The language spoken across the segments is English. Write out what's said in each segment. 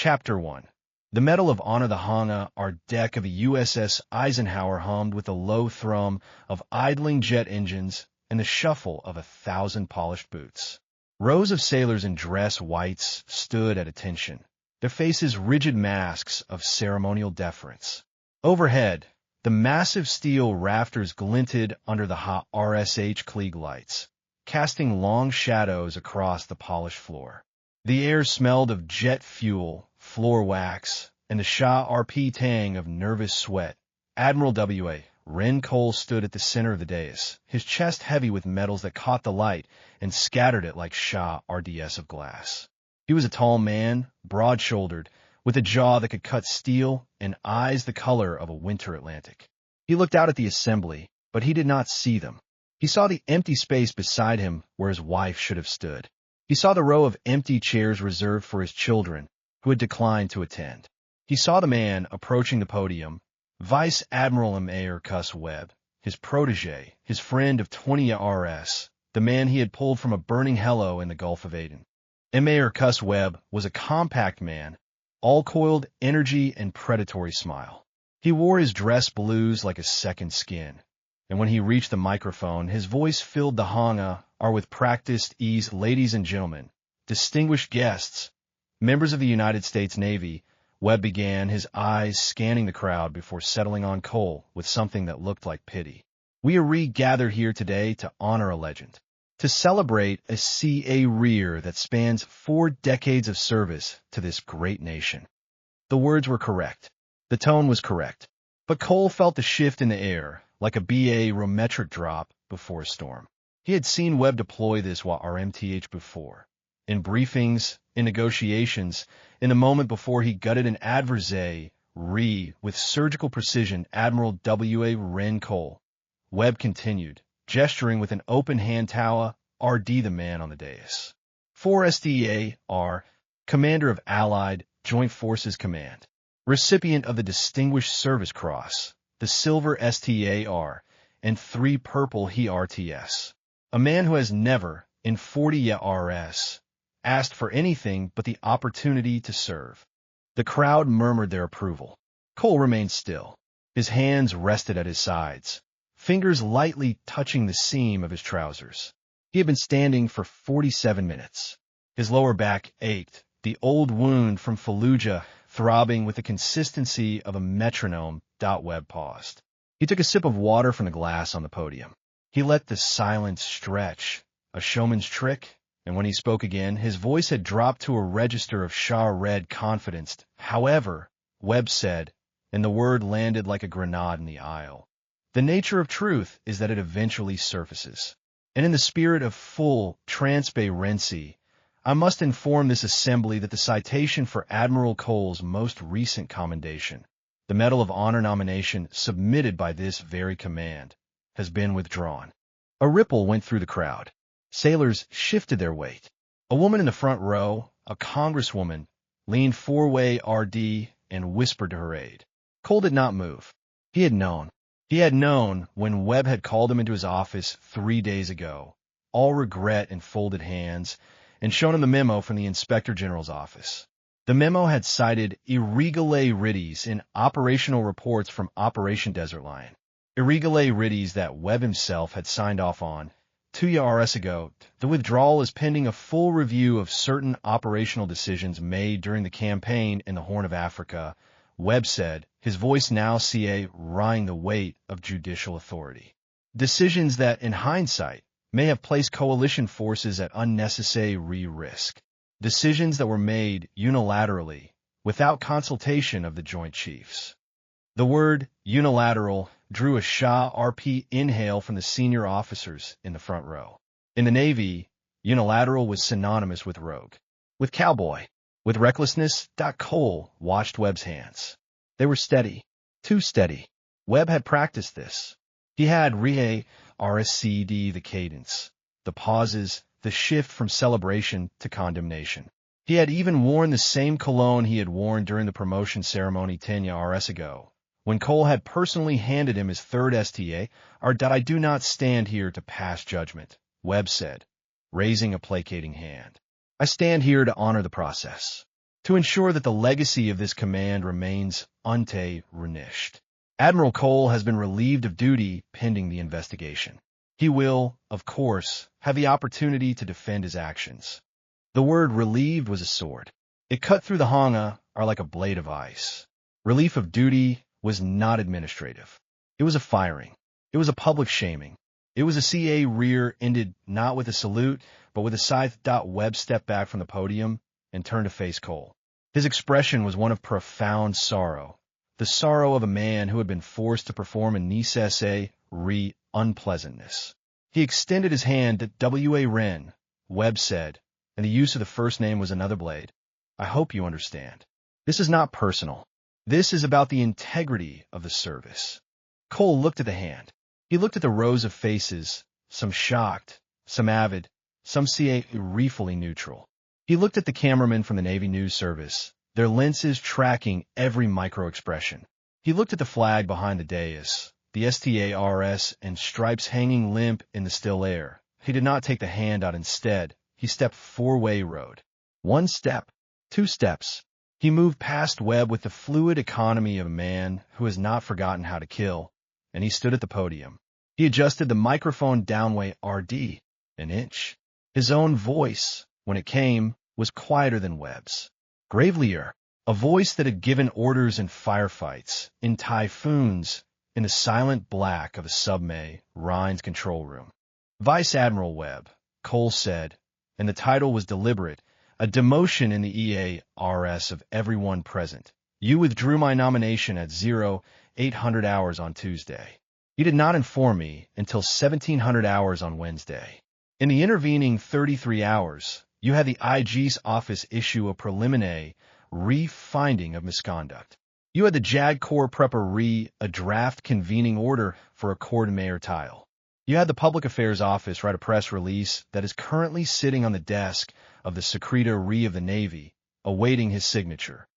Chapter 1. The Medal of Honor. The hangar, or deck of the USS Eisenhower, hummed with the low thrum of idling jet engines and the shuffle of 1,000 polished boots. Rows of sailors in dress whites stood at attention, their faces rigid masks of ceremonial deference. Overhead, the massive steel rafters glinted under the hot RSH klieg lights, casting long shadows across the polished floor. The air smelled of jet fuel, floor wax, and the RP tang of nervous sweat. Admiral Warren Cole stood at the center of the dais, his chest heavy with metals that caught the light and scattered it like RDS of glass. He was a tall man, broad-shouldered, with a jaw that could cut steel and eyes the color of a winter Atlantic. He looked out at the assembly, but he did not see them. He saw the empty space beside him where his wife should have stood. He saw the row of empty chairs reserved for his children, who had declined to attend. He saw the man approaching the podium, Vice Admiral Marcus Webb, his protege, his friend of 20 years, the man he had pulled from a burning helo in the Gulf of Aden. Marcus Webb was a compact man, all-coiled energy and predatory smile. He wore his dress blues like a second skin, and when he reached the microphone, his voice filled the hangar with practiced ease. Ladies and gentlemen, distinguished guests, members of the United States Navy, Webb began, his eyes scanning the crowd before settling on Cole with something that looked like pity. We are regathered here today to honor a legend, to celebrate a career that spans 4 decades of service to this great nation. The words were correct. The tone was correct. But Cole felt the shift in the air, like a barometric drop before a storm. He had seen Webb deploy this while RMTH before. In briefings, in negotiations, in the moment before he gutted an adversary with surgical precision. Admiral Warren Cole. Webb continued, gesturing with an open hand. Tower, RD, the man on the dais. 4 STAR, Commander of Allied Joint Forces Command, recipient of the Distinguished Service Cross, the Silver STAR, and 3 Purple HERTS. A man who has never, in 40 years, asked for anything but the opportunity to serve. The crowd murmured their approval. Cole remained still. His hands rested at his sides, fingers lightly touching the seam of his trousers. He had been standing for 47 minutes. His lower back ached, the old wound from Fallujah throbbing with the consistency of a metronome. Webb paused. He took a sip of water from the glass on the podium. He let the silence stretch, a showman's trick, and when he spoke again, his voice had dropped to a register of red confidence. However, Webb said, and the word landed like a grenade in the aisle, the nature of truth is that it eventually surfaces. And in the spirit of full transparency, I must inform this assembly that the citation for Admiral Cole's most recent commendation, the Medal of Honor nomination submitted by this very command, has been withdrawn. A ripple went through the crowd. Sailors shifted their weight. A woman in the front row, a congresswoman, leaned 4-way RD and whispered to her aide. Cole did not move. He had known. He had known when Webb had called him into his office 3 days ago, all regret and folded hands, and shown him the memo from the Inspector General's office. The memo had cited irregularities in operational reports from Operation Desert Lion. Irregularities that Webb himself had signed off on 2 years ago. The withdrawal is pending a full review of certain operational decisions made during the campaign in the Horn of Africa, Webb said, his voice now carrying the weight of judicial authority. Decisions that, in hindsight, may have placed coalition forces at unnecessary risk. Decisions that were made unilaterally, without consultation of the Joint Chiefs. The word unilateral drew a RP inhale from the senior officers in the front row. In the Navy, unilateral was synonymous with rogue, with cowboy, with recklessness. Cole watched Webb's hands. They were steady, too steady. Webb had practiced this. He had RSCD, the cadence, the pauses, the shift from celebration to condemnation. He had even worn the same cologne he had worn during the promotion ceremony 10 years ago, when Cole had personally handed him his 3rd STA. I do not stand here to pass judgment, Webb said, raising a placating hand. I stand here to honor the process. to ensure that the legacy of this command remains untarnished. Admiral Cole has been relieved of duty pending the investigation. He will, of course, have the opportunity to defend his actions. The word relieved was a sword. It cut through the hangar like a blade of ice. Relief of duty was not administrative. It was a firing. It was a public shaming. It was a CA rear ended not with a salute, but with a scythe. Webb stepped back from the podium and turned to face Cole. His expression was one of profound sorrow, the sorrow of a man who had been forced to perform a necessary unpleasantness. He extended his hand to W.A. Wren, Webb said, and the use of the first name was another blade. I hope you understand. This is not personal. This is about the integrity of the service. Cole looked at the hand. He looked at the rows of faces, some shocked, some avid, some reefully neutral. He looked at the cameramen from the Navy News Service, their lenses tracking every micro-expression. He looked at the flag behind the dais, the STARS and stripes hanging limp in the still air. He did not take the hand out. Instead, he stepped four-way road. 1 step, 2 steps. He moved past Webb with the fluid economy of a man who has not forgotten how to kill, and he stood at the podium. He adjusted the microphone downway RD, an inch. His own voice, when it came, was quieter than Webb's. Gravelier, a voice that had given orders in firefights, in typhoons, in the silent black of a submarine's control room. Vice Admiral Webb, Cole said, and the title was deliberate, a demotion in the EARS of everyone present. You withdrew my nomination at 0800 hours on Tuesday. You did not inform me until 1700 hours on Wednesday. In the intervening 33 hours, you had the IG's office issue a preliminary finding of misconduct. You had the JAG Corps prepare a draft convening order for a Corps mayor tile. You had the Public Affairs Office write a press release that is currently sitting on the desk of the Secretary of the Navy, awaiting his signature.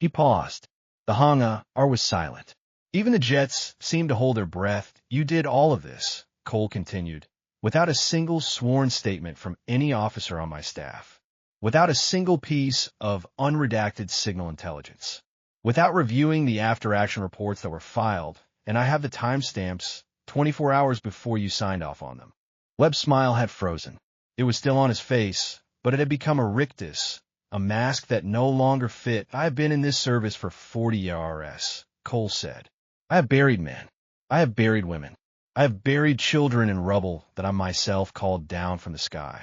He paused. The hangar was silent. Even the jets seemed to hold their breath. You did all of this, Cole continued, without a single sworn statement from any officer on my staff, without a single piece of unredacted signal intelligence, without reviewing the after-action reports that were filed, and I have the timestamps 24 hours before you signed off on them. Webb's smile had frozen. It was still on his face, but it had become a rictus, a mask that no longer fit. I have been in this service for 40 years, Cole said. I have buried men. I have buried women. I have buried children in rubble that I myself called down from the sky.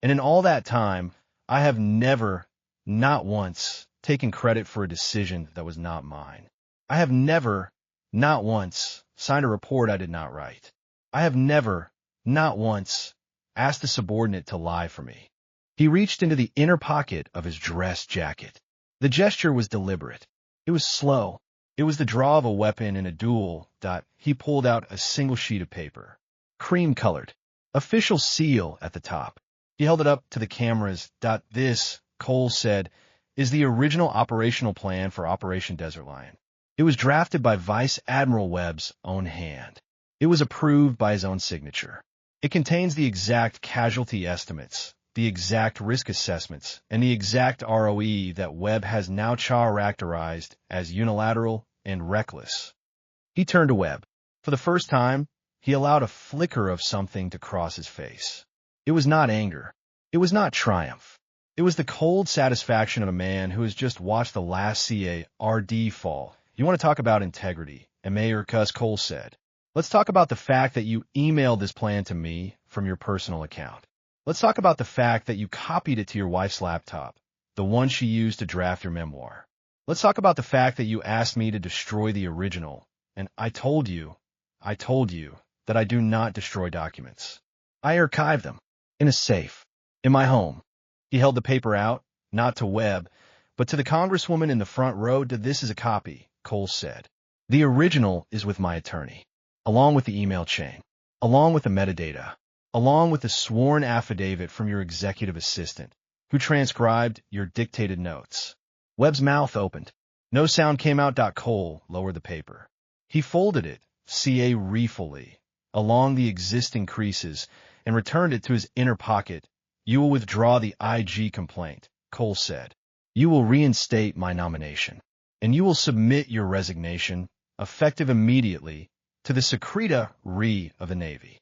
And in all that time, I have never, not once, taken credit for a decision that was not mine. I have never, not once, signed a report I did not write. I have never, not once, asked a subordinate to lie for me. He reached into the inner pocket of his dress jacket. The gesture was deliberate. It was slow. It was the draw of a weapon in a duel. He pulled out a single sheet of paper, cream-colored, official seal at the top. He held it up to the cameras. This, Cole said, is the original operational plan for Operation Desert Lion. It was drafted by Vice Admiral Webb's own hand. It was approved by his own signature. It contains the exact casualty estimates, the exact risk assessments, and the exact ROE that Webb has now characterized as unilateral and reckless. He turned to Webb. For the first time, he allowed a flicker of something to cross his face. It was not anger. It was not triumph. It was the cold satisfaction of a man who has just watched the last CARD fall. You want to talk about integrity, and Mayor Cole said. Let's talk about the fact that you emailed this plan to me from your personal account. Let's talk about the fact that you copied it to your wife's laptop, the one she used to draft your memoir. Let's talk about the fact that you asked me to destroy the original, and I told you that I do not destroy documents. I archive them in a safe, in my home. He held the paper out, not to Webb, but to the congresswoman in the front row. This is a copy, Cole said. The original is with my attorney, along with the email chain, along with the metadata, along with the sworn affidavit from your executive assistant, who transcribed your dictated notes. Webb's mouth opened. No sound came out. Cole lowered the paper. He folded it, carefully, along the existing creases, and returned it to his inner pocket. You will withdraw the IG complaint, Cole said. You will reinstate my nomination, and you will submit your resignation, effective immediately, to the Secretary of the Navy.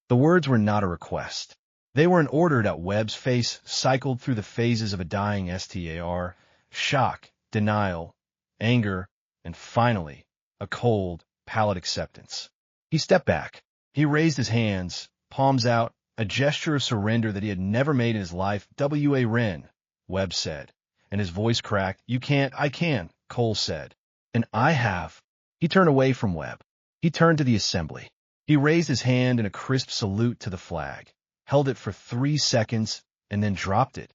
The words were not a request. They were an order that Webb's face cycled through the phases of a dying star: shock, denial, anger, and finally, a cold, pallid acceptance. He stepped back. He raised his hands, palms out, a gesture of surrender that he had never made in his life. "W.A. Wren," Webb said, and his voice cracked. "You can't." "I can," Cole said. "And I have." He turned away from Webb. He turned to the assembly. He raised his hand in a crisp salute to the flag, held it for 3 seconds, and then dropped it.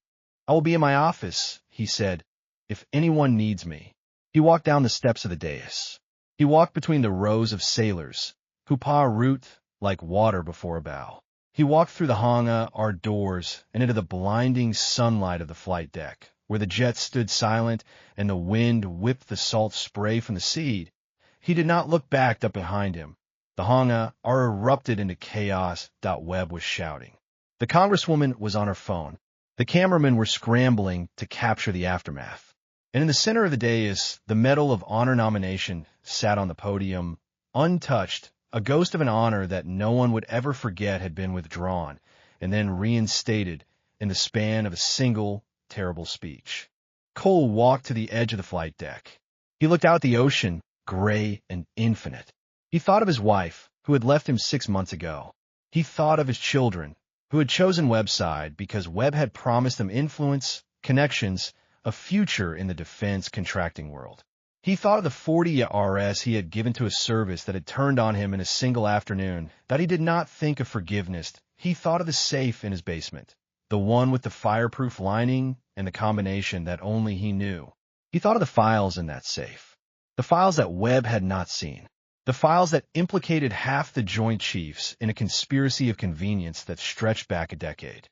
"I will be in my office," he said, "if anyone needs me." He walked down the steps of the dais. He walked between the rows of sailors, who paw a root like water before a bow. He walked through the hangar doors and into the blinding sunlight of the flight deck, where the jets stood silent and the wind whipped the salt spray from the sea. He did not look back up behind him. The hangar erupted into chaos. Webb was shouting. The Congresswoman was on her phone. The cameramen were scrambling to capture the aftermath. And in the center of the dais, the Medal of Honor nomination sat on the podium, untouched. A ghost of an honor that no one would ever forget had been withdrawn and then reinstated in the span of a single, terrible speech. Cole walked to the edge of the flight deck. He looked out at the ocean, gray and infinite. He thought of his wife, who had left him 6 months ago. He thought of his children, who had chosen Webb's side because Webb had promised them influence, connections, a future in the defense contracting world. He thought of the 40 years he had given to a service that had turned on him in a single afternoon, that he did not think of forgiveness. He thought of the safe in his basement, the one with the fireproof lining and the combination that only he knew. He thought of the files in that safe, the files that Webb had not seen, the files that implicated half the Joint Chiefs in a conspiracy of convenience that stretched back a decade.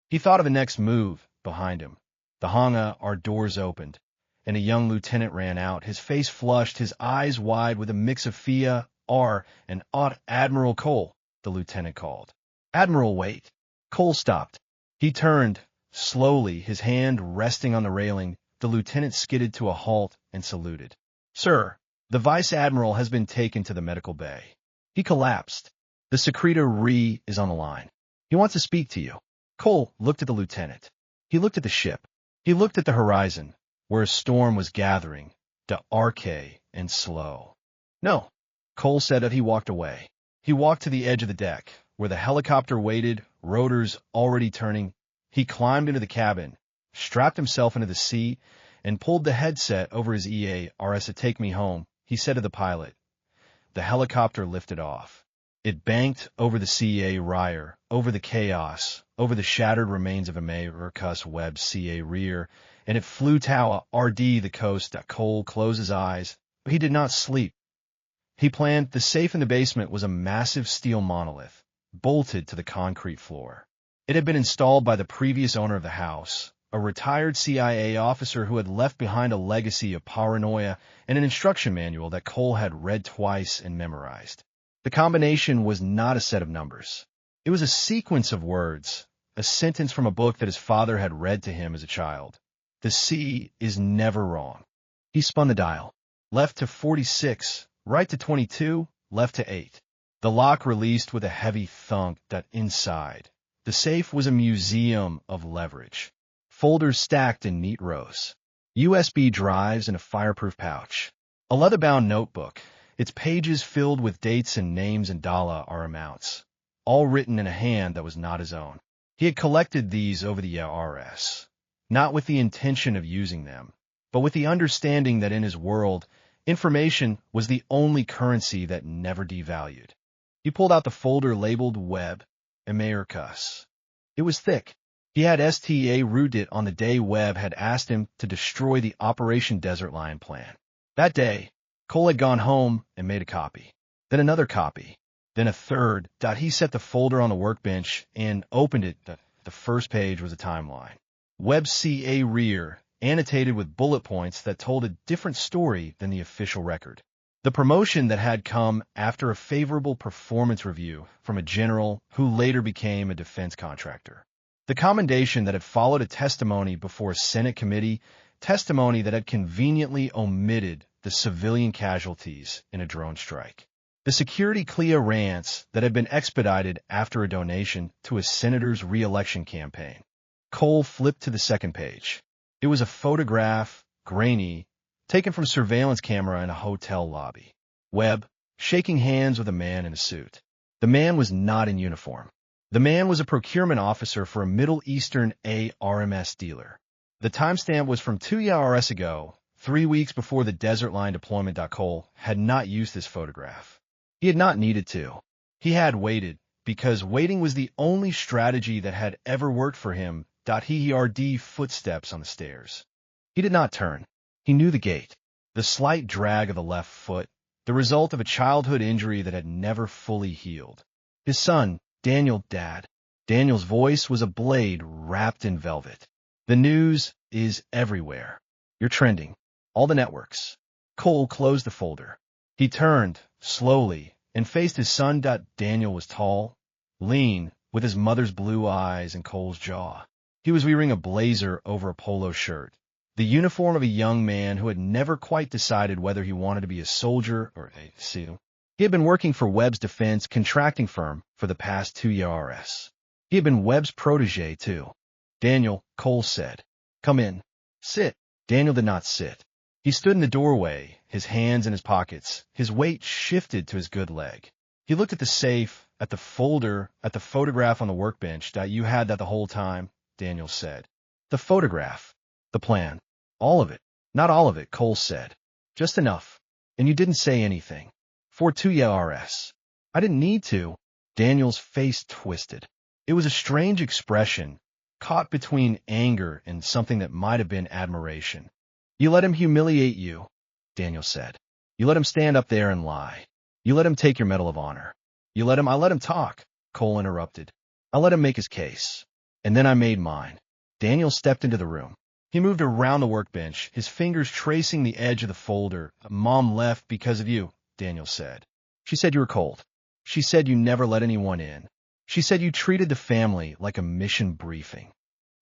He thought of the next move behind him. The hangar doors opened, and a young lieutenant ran out, his face flushed, his eyes wide with a mix of fear, and awe. "Admiral Cole," the lieutenant called. "Admiral, wait." Cole stopped. He turned, slowly, his hand resting on the railing. The lieutenant skidded to a halt and saluted. "Sir, the vice admiral has been taken to the medical bay." He collapsed. "The Secretary is on the line. He wants to speak to you." Cole looked at the lieutenant. He looked at the ship. He looked at the horizon, where a storm was gathering, dark and slow. "No," Cole said as he walked away. He walked to the edge of the deck, where the helicopter waited, rotors already turning. He climbed into the cabin, strapped himself into the seat, and pulled the headset over his ears. "To take me home," he said to the pilot. The helicopter lifted off. It banked over the rear, over the chaos, over the shattered remains of Marcus Webb's rear, and it flew toward the coast. Cole closed his eyes, but he did not sleep. He planned. The safe in the basement was a massive steel monolith, bolted to the concrete floor. It had been installed by the previous owner of the house, a retired CIA officer who had left behind a legacy of paranoia and an instruction manual that Cole had read twice and memorized. The combination was not a set of numbers. It was a sequence of words, a sentence from a book that his father had read to him as a child. "The sea is never wrong." He spun the dial. Left to 46, right to 22, left to 8. The lock released with a heavy thunk. Inside, the safe was a museum of leverage. Folders stacked in neat rows. USB drives in a fireproof pouch. A leather-bound notebook, its pages filled with dates and names and dollar amounts, all written in a hand that was not his own. He had collected these over the years, not with the intention of using them, but with the understanding that in his world, information was the only currency that never devalued. He pulled out the folder labeled Webb and Marcus. It was thick. He had rooted it on the day Webb had asked him to destroy the Operation Desert Lion plan. That day, Cole had gone home and made a copy, then another copy, then a third. He set the folder on the workbench and opened it. The first page was a timeline. Webb's rear, annotated with bullet points that told a different story than the official record. The promotion that had come after a favorable performance review from a general who later became a defense contractor. The commendation that had followed a testimony before a Senate committee testimony that had conveniently omitted the civilian casualties in a drone strike. The security clearance that had been expedited after a donation to a senator's re-election campaign. Cole flipped to the second page. It was a photograph, grainy, taken from a surveillance camera in a hotel lobby. Webb, shaking hands with a man in a suit. The man was not in uniform. The man was a procurement officer for a Middle Eastern ARMS dealer. The timestamp was from 2 years ago, 3 weeks before the Desert Line deployment. Cole had not used this photograph. He had not needed to. He had waited, because waiting was the only strategy that had ever worked for him. He heard footsteps on the stairs. He did not turn. He knew the gait, the slight drag of the left foot, the result of a childhood injury that had never fully healed. His son, Daniel, Dad. Daniel's voice was a blade wrapped in velvet. The news is everywhere. You're trending. All the networks. Cole closed the folder. He turned, slowly, and faced his son. Daniel was tall, lean, with his mother's blue eyes and Cole's jaw. He was wearing a blazer over a polo shirt, the uniform of a young man who had never quite decided whether he wanted to be a soldier or a SEAL. He had been working for Webb's defense contracting firm for the past 2 years. He had been Webb's protege, too. Daniel, Cole said. Come in. Sit. Daniel did not sit. He stood in the doorway, his hands in his pockets, his weight shifted to his good leg. He looked at the safe, at the folder, at the photograph on the workbench. You had that the whole time, Daniel said. The photograph. The plan. All of it. Not all of it, Cole said. Just enough. And you didn't say anything. For 2 years. I didn't need to. Daniel's face twisted. It was a strange expression, caught between anger and something that might have been admiration. You let him humiliate you, Daniel said. You let him stand up there and lie. You let him take your Medal of Honor. I let him talk, Cole interrupted. I let him make his case. And then I made mine. Daniel stepped into the room. He moved around the workbench, his fingers tracing the edge of the folder. Mom left because of you, Daniel said. She said you were cold. She said you never let anyone in. She said you treated the family like a mission briefing.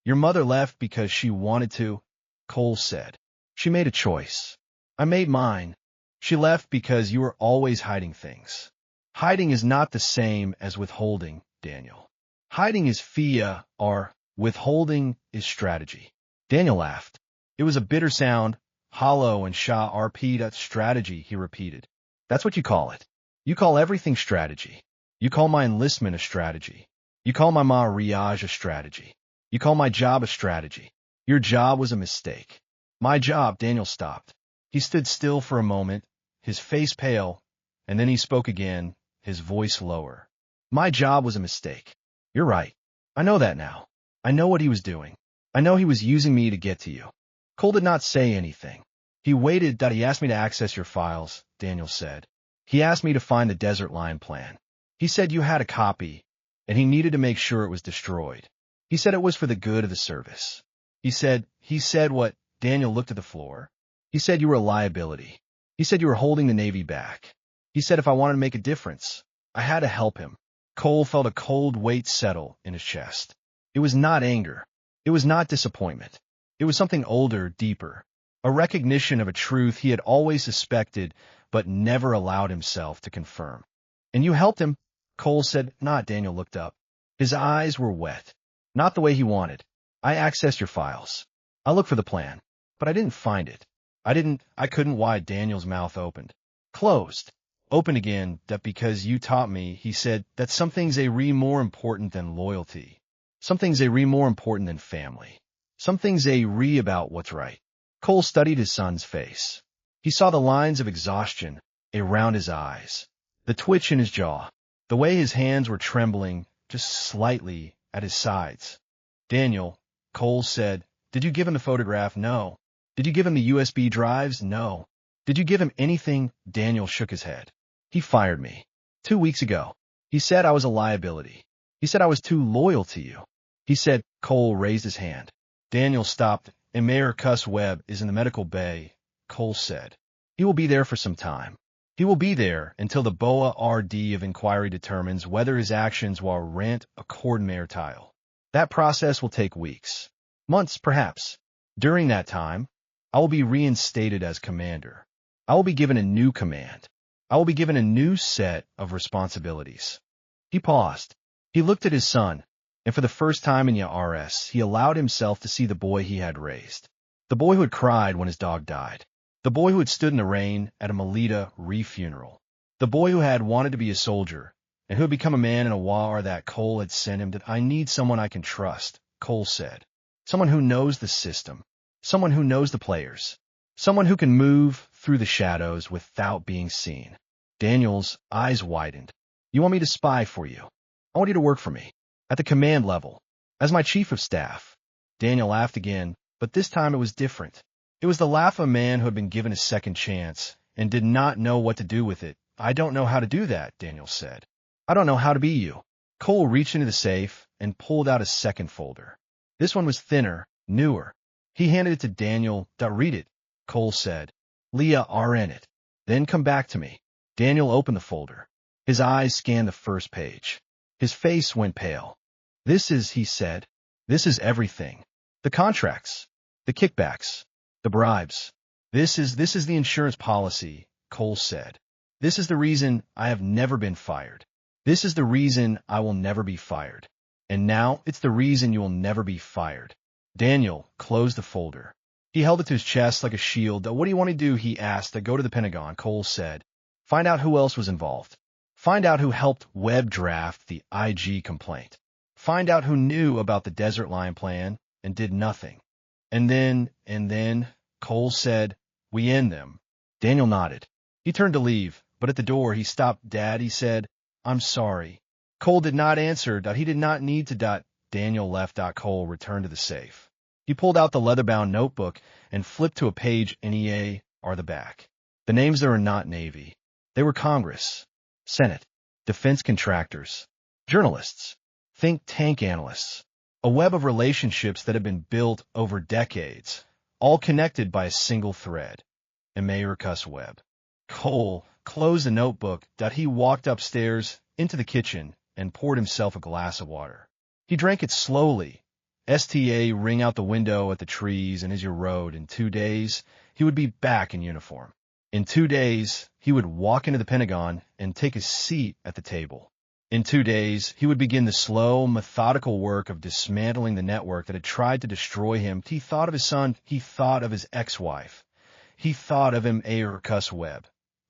Your mother left because she wanted to, Cole said. She made a choice. I made mine. She left because you were always hiding things. Hiding is not the same as withholding, Daniel. Hiding is fear, or withholding is strategy. Daniel laughed. It was a bitter sound, hollow and RP. Strategy, he repeated. That's what you call it. You call everything strategy. You call my enlistment a strategy. You call my mariage a strategy. You call my job a strategy. Your job was a mistake. My job, Daniel stopped. He stood still for a moment, his face pale, and then he spoke again, his voice lower. My job was a mistake. You're right. I know that now. I know what he was doing. I know he was using me to get to you. Cole did not say anything. He waited. He asked me to access your files, Daniel said. He asked me to find the Desert Line plan. He said you had a copy, and he needed to make sure it was destroyed. He said it was for the good of the service. He said what? Daniel looked at the floor. He said you were a liability. He said you were holding the Navy back. He said if I wanted to make a difference, I had to help him. Cole felt a cold weight settle in his chest. It was not anger. It was not disappointment. It was something older, deeper. A recognition of a truth he had always suspected, but never allowed himself to confirm. And you helped him, Cole said. Not. Daniel looked up. His eyes were wet. Not the way he wanted. I accessed your files. I looked for the plan, but I didn't find it. I couldn't. Why? Daniel's mouth opened. Closed. Opened again. That because you taught me, he said, that some things are more important than loyalty. Some things are more important than family. Some things are about what's right. Cole studied his son's face. He saw the lines of exhaustion around his eyes, the twitch in his jaw, the way his hands were trembling just slightly at his sides. Daniel, Cole said, did you give him the photograph? No. Did you give him the USB drives? No. Did you give him anything? Daniel shook his head. He fired me. 2 weeks ago. He said I was a liability. He said I was too loyal to you. He said. Cole raised his hand. Daniel stopped. Admiral Marcus Webb is in the medical bay, Cole said. He will be there for some time. He will be there until the BOA RD of inquiry determines whether his actions warrant a court martial. That process will take weeks. Months, perhaps. During that time, I will be reinstated as commander. I will be given a new command. I will be given a new set of responsibilities. He paused. He looked at his son, and for the first time in USS, he allowed himself to see the boy he had raised. The boy who had cried when his dog died. The boy who had stood in the rain at a Melita re-funeral. The boy who had wanted to be a soldier, and who had become a man in a war that Cole had sent him. That I need someone I can trust, Cole said. Someone who knows the system. Someone who knows the players. Someone who can move through the shadows without being seen. Daniel's eyes widened. You want me to spy for you? I want you to work for me. At the command level. As my chief of staff. Daniel laughed again, but this time it was different. It was the laugh of a man who had been given a second chance and did not know what to do with it. I don't know how to do that, Daniel said. I don't know how to be you. Cole reached into the safe and pulled out a second folder. This one was thinner, newer. He handed it to Daniel. Read it, Cole said. Leah are in it. Then come back to me. Daniel opened the folder. His eyes scanned the first page. His face went pale. This is, he said, this is everything. The contracts, the kickbacks, the bribes. This is the insurance policy, Cole said. This is the reason I have never been fired. This is the reason I will never be fired. And now it's the reason you will never be fired. Daniel closed the folder. He held it to his chest like a shield. What do you want to do? He asked. Go to the Pentagon, Cole said. Find out who else was involved. Find out who helped Webb draft the IG complaint. Find out who knew about the Desert Line plan and did nothing. And then, Cole said, we end them. Daniel nodded. He turned to leave, but at the door he stopped. Dad, he said, I'm sorry. Cole did not answer. He did not need to. Daniel left. Cole returned to the safe. He pulled out the leather-bound notebook and flipped to a page. NEA are the back. The names there were not Navy. They were Congress, Senate, defense contractors, journalists, think tank analysts, a web of relationships that had been built over decades, all connected by a single thread. Admiral Marcus Webb. Cole closed the notebook. He walked upstairs into the kitchen and poured himself a glass of water. He drank it slowly. STA ring out the window at the trees and as you rode. In 2 days, he would be back in uniform. In 2 days, he would walk into the Pentagon and take a seat at the table. In 2 days, he would begin the slow, methodical work of dismantling the network that had tried to destroy him. He thought of his son. He thought of his ex-wife. He thought of Admiral Marcus Webb,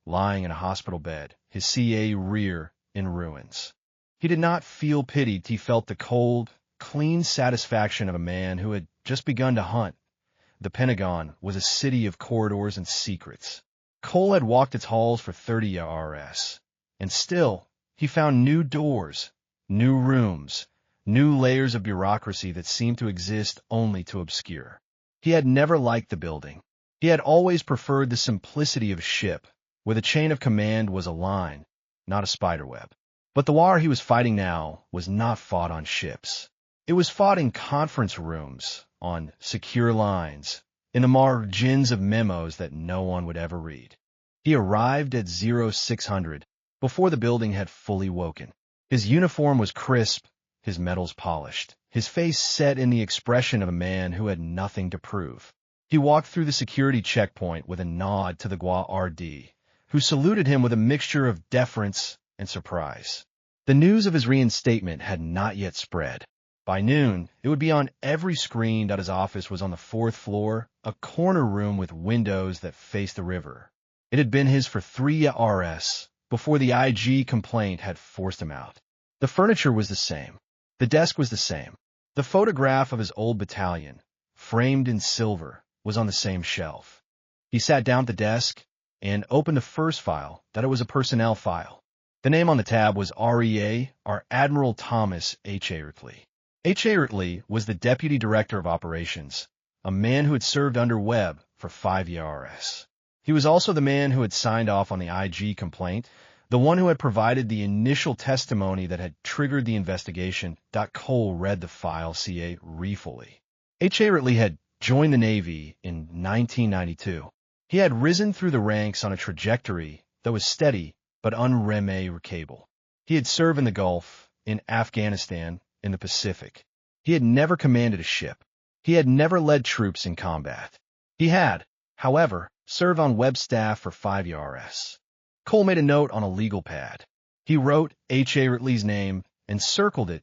lying in a hospital bed, his CA rear in ruins. He did not feel pitied. He felt the cold, clean satisfaction of a man who had just begun to hunt. The Pentagon was a city of corridors and secrets. Cole had walked its halls for 30 years, and still he found new doors, new rooms, new layers of bureaucracy that seemed to exist only to obscure. He had never liked the building. He had always preferred the simplicity of a ship, where the chain of command was a line, not a spiderweb. But the war he was fighting now was not fought on ships. It was fought in conference rooms, on secure lines, in the margins of memos that no one would ever read. He arrived at 0600 before the building had fully woken. His uniform was crisp, his medals polished, his face set in the expression of a man who had nothing to prove. He walked through the security checkpoint with a nod to the RD, who saluted him with a mixture of deference and surprise. The news of his reinstatement had not yet spread. By noon, it would be on every screen. His office was on the 4th floor, a corner room with windows that faced the river. It had been his for 3 years before the IG complaint had forced him out. The furniture was the same. The desk was the same. The photograph of his old battalion, framed in silver, was on the same shelf. He sat down at the desk and opened the first file. It was a personnel file. The name on the tab was REA, or Admiral Thomas H. Airtley. H. Airtley was the Deputy Director of Operations, a man who had served under Webb for 5 years. He was also the man who had signed off on the IG complaint, the one who had provided the initial testimony that had triggered the investigation. Cole read the file fully. H. Airtley had joined the Navy in 1992. He had risen through the ranks on a trajectory that was steady but unremarkable. He had served in the Gulf, in Afghanistan, in the Pacific. He had never commanded a ship. He had never led troops in combat. He had, However, served on Webb staff for 5 years. Cole made a note on a legal pad. He wrote H.A. Ritley's name and circled it.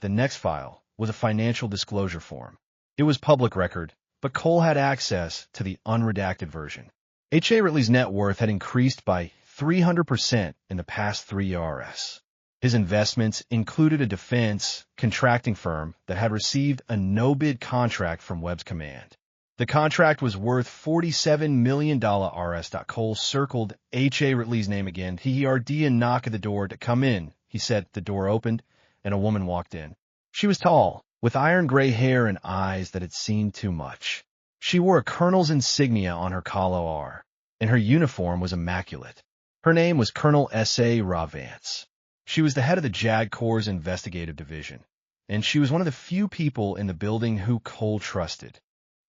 The next file was a financial disclosure form. It was public record, but Cole had access to the unredacted version. H.A. Ritley's net worth had increased by 300% in the past 3 years. His investments included a defense contracting firm that had received a no-bid contract from Webb's command. The contract was worth $47 million. Cole circled H.A. Ritley's name again. He heard a knock at the door. To come in, he said. The door opened, and a woman walked in. She was tall, with iron-gray hair and eyes that had seen too much. She wore a colonel's insignia on her collar, and her uniform was immaculate. Her name was Colonel S.A. Vance. She was the head of the JAG Corps' investigative division, and she was one of the few people in the building who Cole trusted.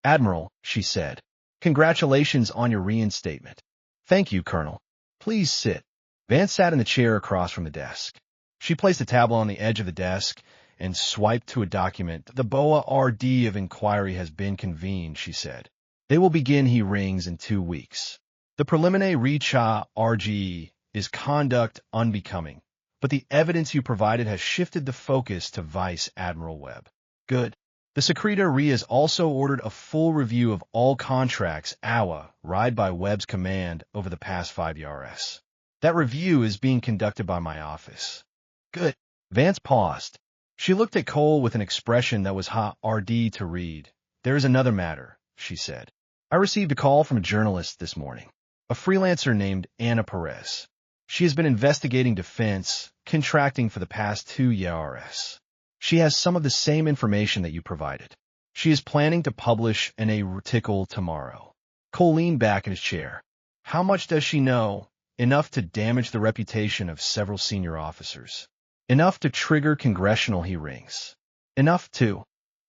"Admiral," she said, "congratulations on your reinstatement." "Thank you, Colonel. Please sit." Vance sat in the chair across from the desk. She placed a tablet on the edge of the desk and swiped to a document. "The BOA RD of inquiry has been convened," she said. "They will begin hearings in 2 weeks. The preliminary recha RGE is conduct unbecoming, but the evidence you provided has shifted the focus to Vice Admiral Webb." "Good." The Secretary has also ordered a full review of all contracts ride by Webb's command over the past 5 years. That review is being conducted by my office. "Good." Vance paused. She looked at Cole with an expression that was hard to read. "There is another matter," she said. "I received a call from a journalist this morning, a freelancer named Anna Perez. She has been investigating defense contracting for the past 2 years. She has some of the same information that you provided. She is planning to publish an article tomorrow." Cole leaned back in his chair. "How much does she know?" "Enough to damage the reputation of several senior officers. Enough to trigger congressional hearings. Enough to—"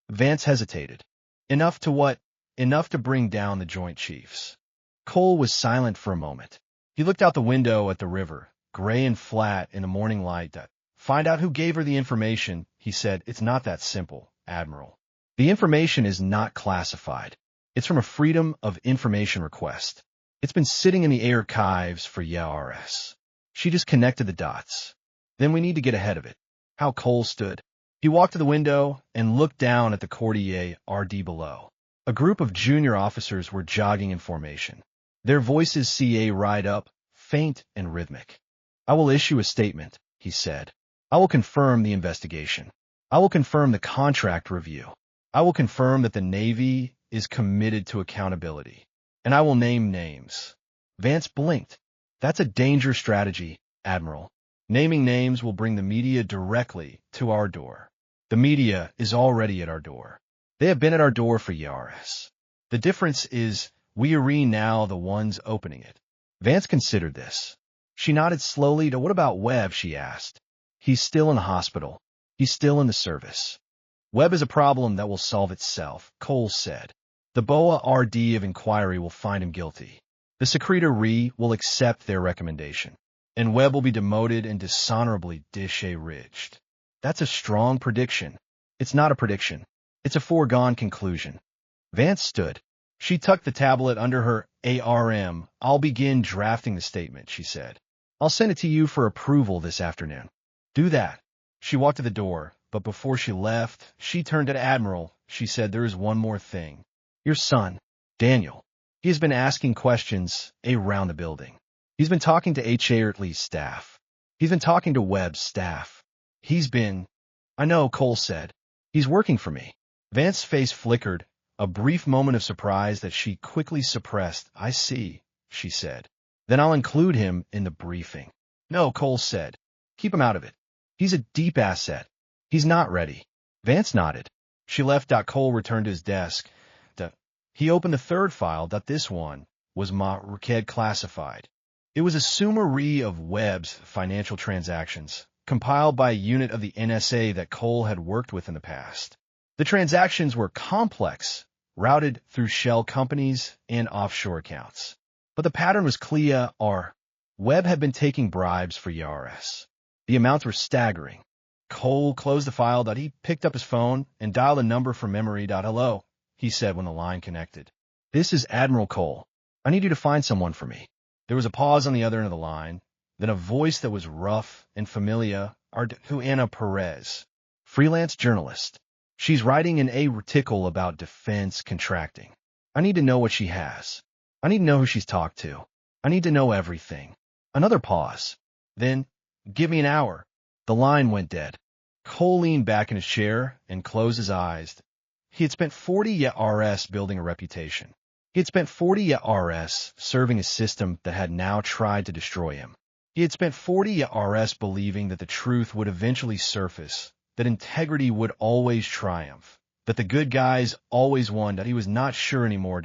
Vance hesitated. "Enough to what?" "Enough to bring down the Joint Chiefs." Cole was silent for a moment. He looked out the window at the river, gray and flat in the morning light. "Find out who gave her the information," he said. "It's not that simple, Admiral. The information is not classified. It's from a Freedom of Information request. It's been sitting in the archives for years. She just connected the dots. Then we need to get ahead of it." How Cole stood. He walked to the window and looked down at the Courtier RD below. A group of junior officers were jogging in formation. Their voices ride up, faint and rhythmic. "I will issue a statement," he said. "I will confirm the investigation. I will confirm the contract review. I will confirm that the Navy is committed to accountability. And I will name names." Vance blinked. "That's a dangerous strategy, Admiral. Naming names will bring the media directly to our door. The media is already at our door. They have been at our door for years. The difference is we are now the ones opening it." Vance considered this. She nodded slowly. "To what about Webb?" she asked. "He's still in the hospital. He's still in the service." "Webb is a problem that will solve itself," Cole said. "The BOA RD of inquiry will find him guilty. The Secretary will accept their recommendation, and Webb will be demoted and dishonorably discharged." "That's a strong prediction." "It's not a prediction. It's a foregone conclusion." Vance stood. She tucked the tablet under her arm. "I'll begin drafting the statement," she said. "I'll send it to you for approval this afternoon." "Do that." She walked to the door, but before she left, she turned to Admiral. She said, "There is one more thing. Your son, Daniel. He has been asking questions around the building. He's been talking to H.A. Ritley's staff. He's been talking to Webb's staff. He's been—" "I know," Cole said. "He's working for me." Vance's face flickered, a brief moment of surprise that she quickly suppressed. "I see," she said. "Then I'll include him in the briefing." "No," Cole said. "Keep him out of it. He's a deep asset. He's not ready." Vance nodded. She left. Cole returned to his desk. He opened the third file. This one was classified. It was a summary of Webb's financial transactions, compiled by a unit of the NSA that Cole had worked with in the past. The transactions were complex, routed through shell companies and offshore accounts. But the pattern was clear. Webb had been taking bribes for years. The amounts were staggering. Cole closed the file. He picked up his phone and dialed a number from memory. "Hello," he said when the line connected. This is Admiral Cole. I need you to find someone for me. There was a pause on the other end of the line, then a voice that was rough and familiar. Who Anna Perez, freelance journalist. She's writing an article about defense contracting. I need to know what she has. I need to know who she's talked to. I need to know everything. Another pause. Then, give me an hour. The line went dead. Cole leaned back in his chair and closed his eyes. He had spent 40 years building a reputation. He had spent 40 years serving a system that had now tried to destroy him. He had spent 40 years believing that the truth would eventually surface, that integrity would always triumph, that the good guys always won, that he was not sure anymore,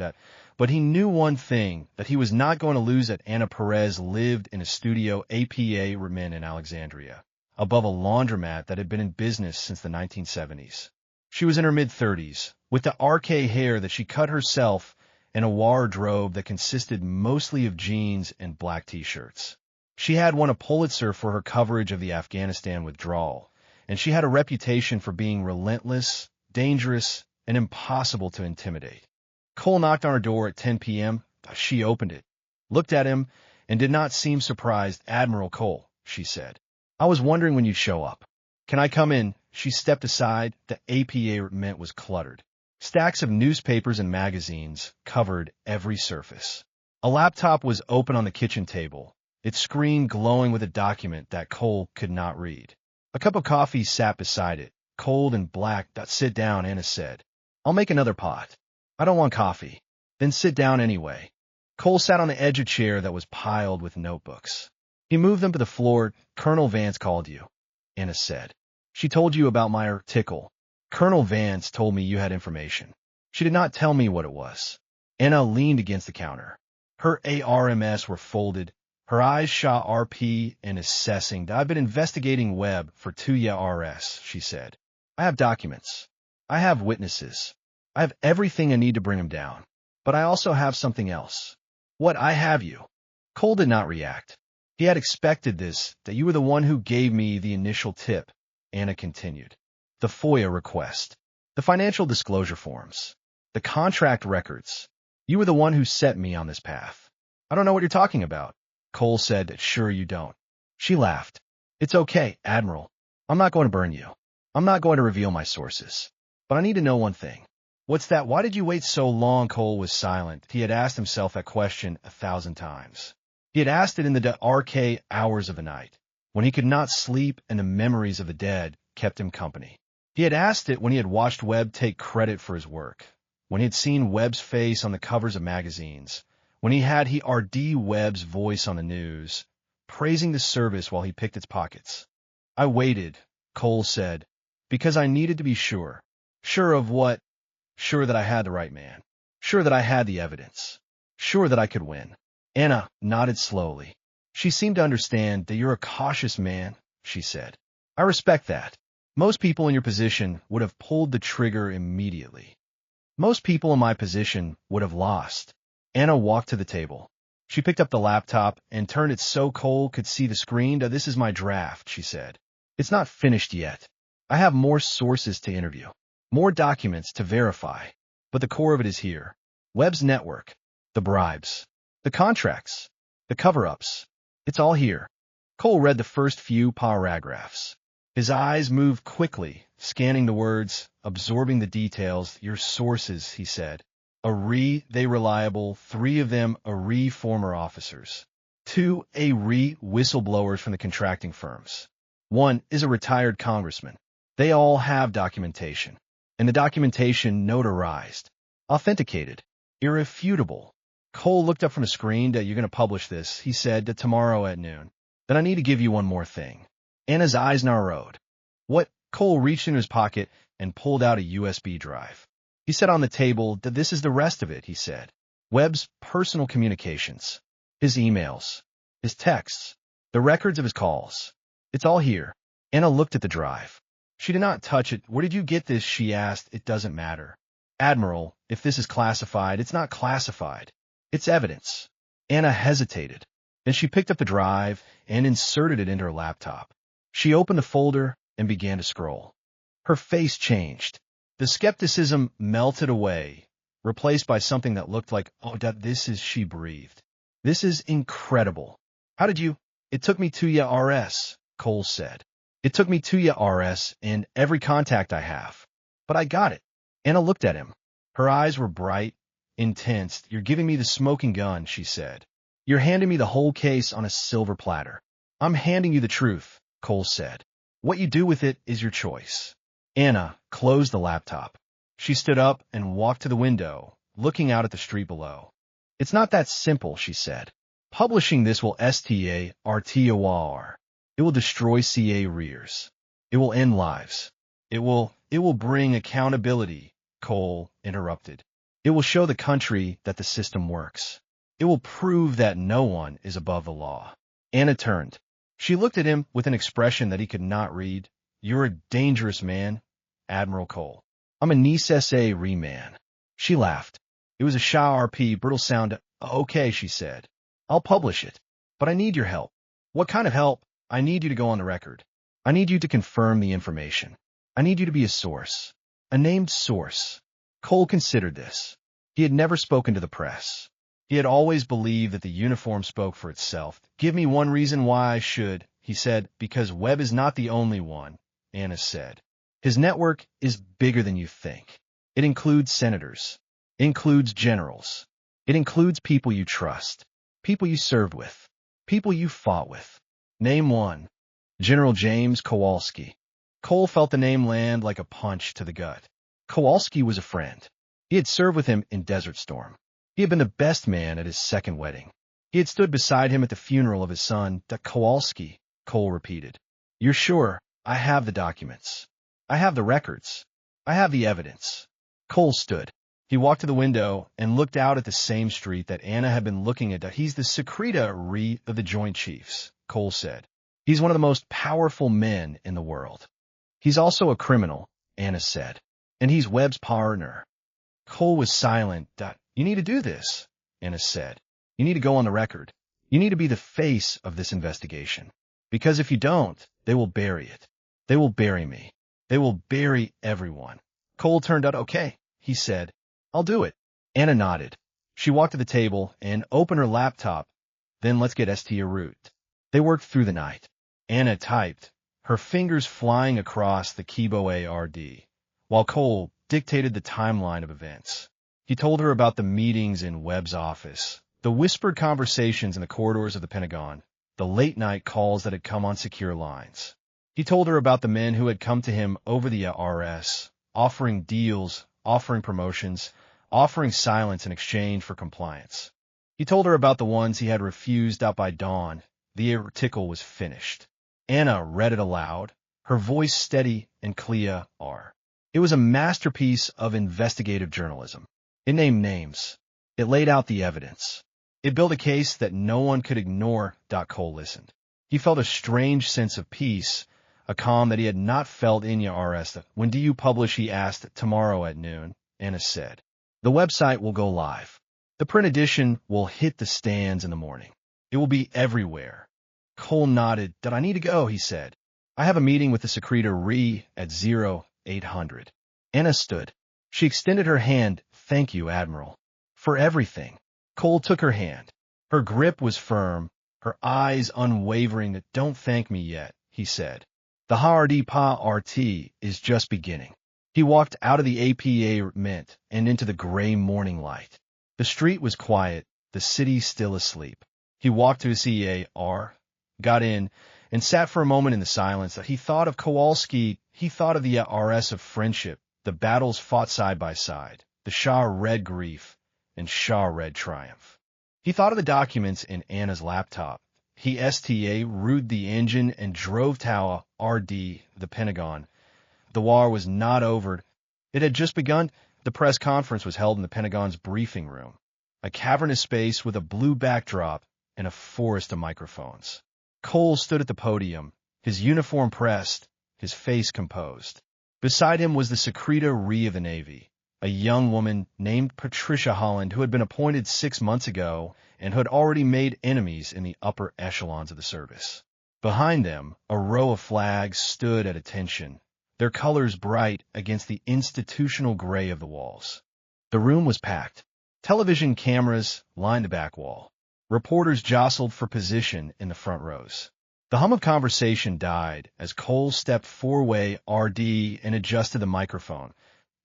but he knew one thing, that he was not going to lose, that Anna Perez lived in a studio apartment in Alexandria, above a laundromat that had been in business since the 1970s. She was in her mid-30s, with the arcade hair that she cut herself and a wardrobe that consisted mostly of jeans and black t-shirts. She had won a Pulitzer for her coverage of the Afghanistan withdrawal, and she had a reputation for being relentless, dangerous, and impossible to intimidate. Cole knocked on her door at 10 p.m. She opened it, looked at him, and did not seem surprised. "Admiral Cole," she said. "I was wondering when you'd show up. Can I come in?" She stepped aside. The apartment was cluttered. Stacks of newspapers and magazines covered every surface. A laptop was open on the kitchen table, its screen glowing with a document that Cole could not read. A cup of coffee sat beside it, cold and black. "Sit down," Anna said. "I'll make another pot." "I don't want coffee." "Then sit down anyway." Cole sat on the edge of a chair that was piled with notebooks. He moved them to the floor. "Colonel Vance called you," Anna said. "She told you about my article." "Colonel Vance told me you had information. She did not tell me what it was." Anna leaned against the counter. Her arms were folded. Her eyes shot RP and assessing. "I've been investigating Webb for 2 years," she said. "I have documents. I have witnesses. I have everything I need to bring him down. But I also have something else." "What? I have you." Cole did not react. He had expected this, that you were the one who gave me the initial tip, Anna continued. "The FOIA request, the financial disclosure forms, the contract records. You were the one who set me on this path." "I don't know what you're talking about," Cole said. "Sure you don't." She laughed. "It's okay, Admiral. I'm not going to burn you. I'm not going to reveal my sources. But I need to know one thing." "What's that?" "Why did you wait so long?" Cole was silent. He had asked himself that question 1,000 times. He had asked it in the dark hours of the night, when he could not sleep and the memories of the dead kept him company. He had asked it when he had watched Webb take credit for his work, when he had seen Webb's face on the covers of magazines, when he heard Webb's voice on the news, praising the service while he picked its pockets. "I waited," Cole said, "because I needed to be sure." "Sure of what?" "Sure that I had the right man. Sure that I had the evidence. Sure that I could win." Anna nodded slowly. She seemed to understand. "That you're a cautious man," she said. "I respect that. Most people in your position would have pulled the trigger immediately. Most people in my position would have lost." Anna walked to the table. She picked up the laptop and turned it so Cole could see the screen. "This is my draft," she said. "It's not finished yet. I have more sources to interview, more documents to verify. But the core of it is here. Webb's network, the bribes, the contracts, the cover-ups. It's all here." Cole read the first few paragraphs. His eyes moved quickly, scanning the words, absorbing the details. "Your sources," he said. They reliable, 3 of them former officers. 2 whistleblowers from the contracting firms. 1 is a retired congressman. They all have documentation, and the documentation notarized, authenticated, irrefutable. Cole looked up from a screen. "You're going to publish this," he said, "tomorrow at noon. Then I need to give you one more thing." Anna's eyes narrowed. "What?" Cole reached into his pocket and pulled out a USB drive. He set on the table. "This is the rest of it," he said. "Webb's personal communications, his emails, his texts, the records of his calls. It's all here." Anna looked at the drive. She did not touch it. "Where did you get this?" she asked. "It doesn't matter. Admiral, if this is classified, it's not classified. It's evidence." Anna hesitated. Then she picked up the drive and inserted it into her laptop. She opened the folder and began to scroll. Her face changed. The skepticism melted away. replaced by something that looked like, oh, she breathed. This is incredible. How did you? It took me to ya RS, Cole said. It took me to ya RS in every contact I have. But I got it. Anna looked at him. Her eyes were bright, intense. You're giving me the smoking gun, she said. You're handing me the whole case on a silver platter. I'm handing you the truth, Cole said. What you do with it is your choice. Anna closed the laptop. She stood up and walked to the window, looking out at the street below. It's not that simple, she said. Publishing this will STARTOR. It will destroy CA rears. It will end lives. It will bring accountability, Cole interrupted. It will show the country that the system works. It will prove that no one is above the law. Anna turned. She looked at him with an expression that he could not read. You're a dangerous man, Admiral Cole. I'm a nice SA re-man. She laughed. It was a RP brittle sound. Okay, she said. I'll publish it. But I need your help. What kind of help? I need you to go on the record. I need you to confirm the information. I need you to be a source. A named source. Cole considered this. He had never spoken to the press. He had always believed that the uniform spoke for itself. Give me one reason why I should, he said. Because Webb is not the only one, Anna said. His network is bigger than you think. It includes senators. It includes generals. It includes people you trust. People you served with. People you fought with. Name one. General James Kowalski. Cole felt the name land like a punch to the gut. Kowalski was a friend. He had served with him in Desert Storm. He had been the best man at his second wedding. He had stood beside him at the funeral of his son, Kowalski, Cole repeated. You're sure? I have the documents. I have the records. I have the evidence. Cole stood. He walked to the window and looked out at the same street that Anna had been looking at. He's the Secretary of the Joint Chiefs, Cole said. He's one of the most powerful men in the world. He's also a criminal, Anna said. And he's Webb's partner. Cole was silent. You need to do this, Anna said. You need to go on the record. You need to be the face of this investigation. Because if you don't, they will bury it. They will bury me. They will bury everyone. Cole turned out okay, he said. I'll do it. Anna nodded. She walked to the table and opened her laptop. Then let's get ST a route. They worked through the night. Anna typed, her fingers flying across the keyboard ARD, while Cole dictated the timeline of events. He told her about the meetings in Webb's office, the whispered conversations in the corridors of the Pentagon, the late-night calls that had come on secure lines. He told her about the men who had come to him over the RS, offering deals, offering promotions, offering silence in exchange for compliance. He told her about the ones he had refused out by dawn. The article was finished. Anna read it aloud, her voice steady and clear. It was a masterpiece of investigative journalism. It named names. It laid out the evidence. It built a case that no one could ignore. Cole listened. He felt a strange sense of peace, a calm that he had not felt in RS. When do you publish? He asked. Tomorrow at noon, Anna said. The website will go live. The print edition will hit the stands in the morning. It will be everywhere. Cole nodded. I need to go, he said. I have a meeting with the Secretary at 0800. Anna stood. She extended her hand. Thank you, Admiral. For everything. Cole took her hand. Her grip was firm, her eyes unwavering. Don't thank me yet, he said. The RT is just beginning. He walked out of the APA Mint and into the gray morning light. The street was quiet, the city still asleep. He walked to his CAR, got in, and sat for a moment in the silence. He thought of Kowalski. He thought of the RS of friendship, the battles fought side by side, the Shah-Red grief, and Shah-Red triumph. He thought of the documents in Anna's laptop. He rooted the engine and drove to RD, the Pentagon. The war was not over. It had just begun. The press conference was held in the Pentagon's briefing room, a cavernous space with a blue backdrop and a forest of microphones. Cole stood at the podium, his uniform pressed, his face composed. Beside him was the Secretary of the Navy, a young woman named Patricia Holland, who had been appointed 6 months ago and who had already made enemies in the upper echelons of the service. Behind them, a row of flags stood at attention, their colors bright against the institutional gray of the walls. The room was packed. Television cameras lined the back wall. Reporters jostled for position in the front rows. The hum of conversation died as Cole stepped four-way RD and adjusted the microphone.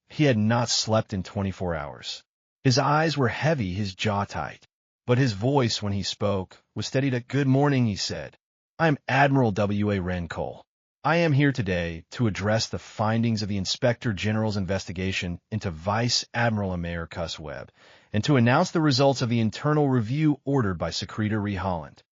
He had not slept in 24 hours. His eyes were heavy, his jaw tight. But his voice, when he spoke, was steady to "Good morning," he said. "I am Admiral Warren Cole. I am here today to address the findings of the Inspector General's investigation into Vice Admiral Marcus Webb and to announce the results of the internal review ordered by Secretary Holland."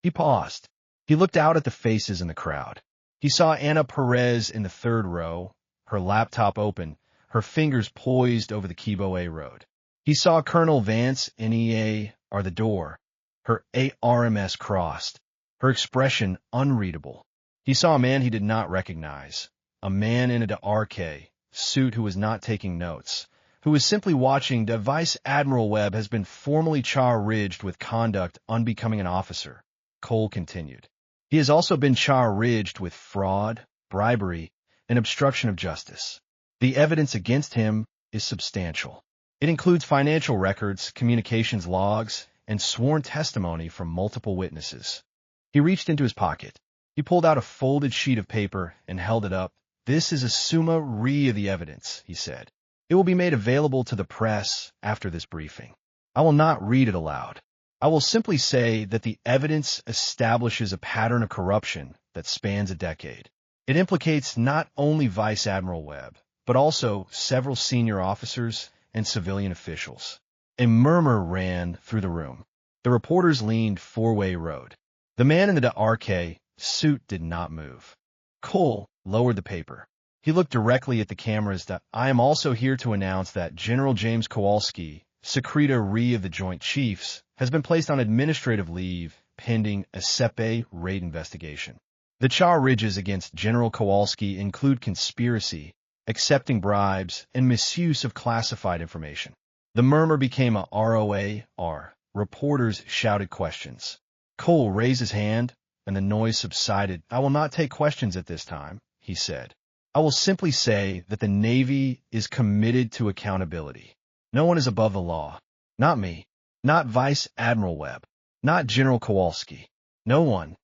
He paused. He looked out at the faces in the crowd. He saw Anna Perez in the third row, her laptop open, her fingers poised over the Kibo A road. He saw Colonel Vance NEA or the door, her ARMS crossed, her expression unreadable. He saw a man he did not recognize, a man in a RK suit who was not taking notes, who was simply watching. The Vice Admiral Webb has been formally charged with conduct unbecoming an officer, Cole continued. He has also been charged with fraud, bribery, and obstruction of justice. The evidence against him is substantial. It includes financial records, communications logs, and sworn testimony from multiple witnesses. He reached into his pocket. He pulled out a folded sheet of paper and held it up. "This is a summa re of the evidence," he said. "It will be made available to the press after this briefing. I will not read it aloud. I will simply say that the evidence establishes a pattern of corruption that spans a decade. It implicates not only Vice Admiral Webb, but also several senior officers and civilian officials." A murmur ran through the room. The reporters leaned four-way road. The man in the RK suit did not move. Cole lowered the paper. He looked directly at the cameras. "I am also here to announce that General James Kowalski, Secretary of the Joint Chiefs, has been placed on administrative leave pending a SEPE raid investigation. The charges against General Kowalski include conspiracy, accepting bribes, and misuse of classified information." The murmur became a ROAR. Reporters shouted questions. Cole raised his hand, and the noise subsided. "I will not take questions at this time," he said. "I will simply say that the Navy is committed to accountability. No one is above the law. Not me. Not Vice Admiral Webb. Not General Kowalski. No one."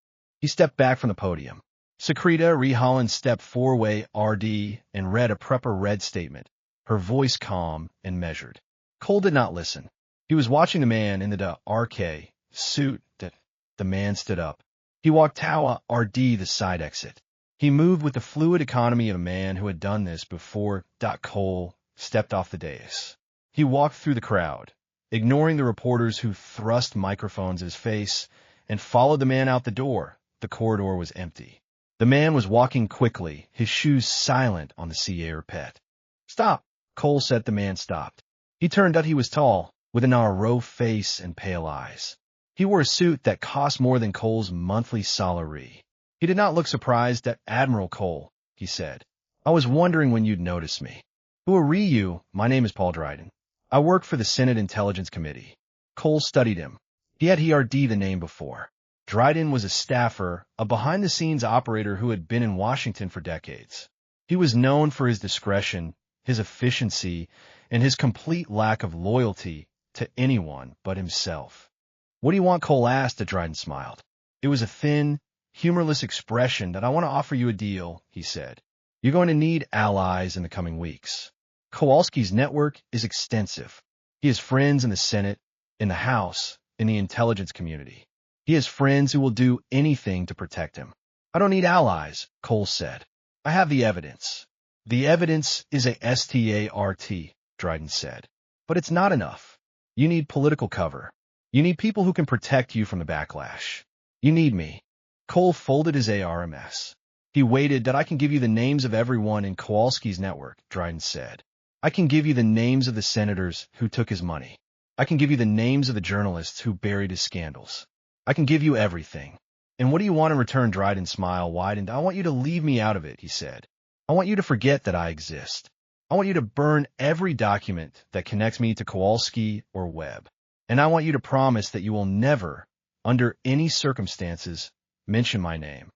He stepped back from the podium. Secretary Holland stepped four-way RD and read a red statement, her voice calm and measured. Cole did not listen. He was watching the man in the RK suit. The man stood up. He walked toward RD, the side exit. He moved with the fluid economy of a man who had done this before. Cole stepped off the dais. He walked through the crowd, ignoring the reporters who thrust microphones at his face, and followed the man out the door. The corridor was empty. The man was walking quickly, his shoes silent on the parapet. "Stop," Cole said. The man stopped. He turned out. He was tall, with a narrow face and pale eyes. He wore a suit that cost more than Cole's monthly salary. He did not look surprised. "Admiral Cole," he said. "I was wondering when you'd notice me." "Who are you?" "My name is Paul Dryden. I work for the Senate Intelligence Committee." Cole studied him. He had heard the name before. Dryden was a staffer, a behind-the-scenes operator who had been in Washington for decades. He was known for his discretion, his efficiency, and his complete lack of loyalty to anyone but himself. "What do you want?" Cole asked. Dryden smiled. It was a thin, humorless expression. "I want to offer you a deal," he said. "You're going to need allies in the coming weeks. Kowalski's network is extensive. He has friends in the Senate, in the House, in the intelligence community. He has friends who will do anything to protect him." "I don't need allies," Cole said. "I have the evidence." "The evidence is a START," Dryden said. "But it's not enough. You need political cover. You need people who can protect you from the backlash. You need me." Cole folded his ARMS. He waited. "I can give you the names of everyone in Kowalski's network," Dryden said. "I can give you the names of the senators who took his money. I can give you the names of the journalists who buried his scandals. I can give you everything." "And what do you want in return?" Dryden's smile widened. "I want you to leave me out of it," he said. "I want you to forget that I exist. I want you to burn every document that connects me to Kowalski or Webb. And I want you to promise that you will never, under any circumstances, mention my name."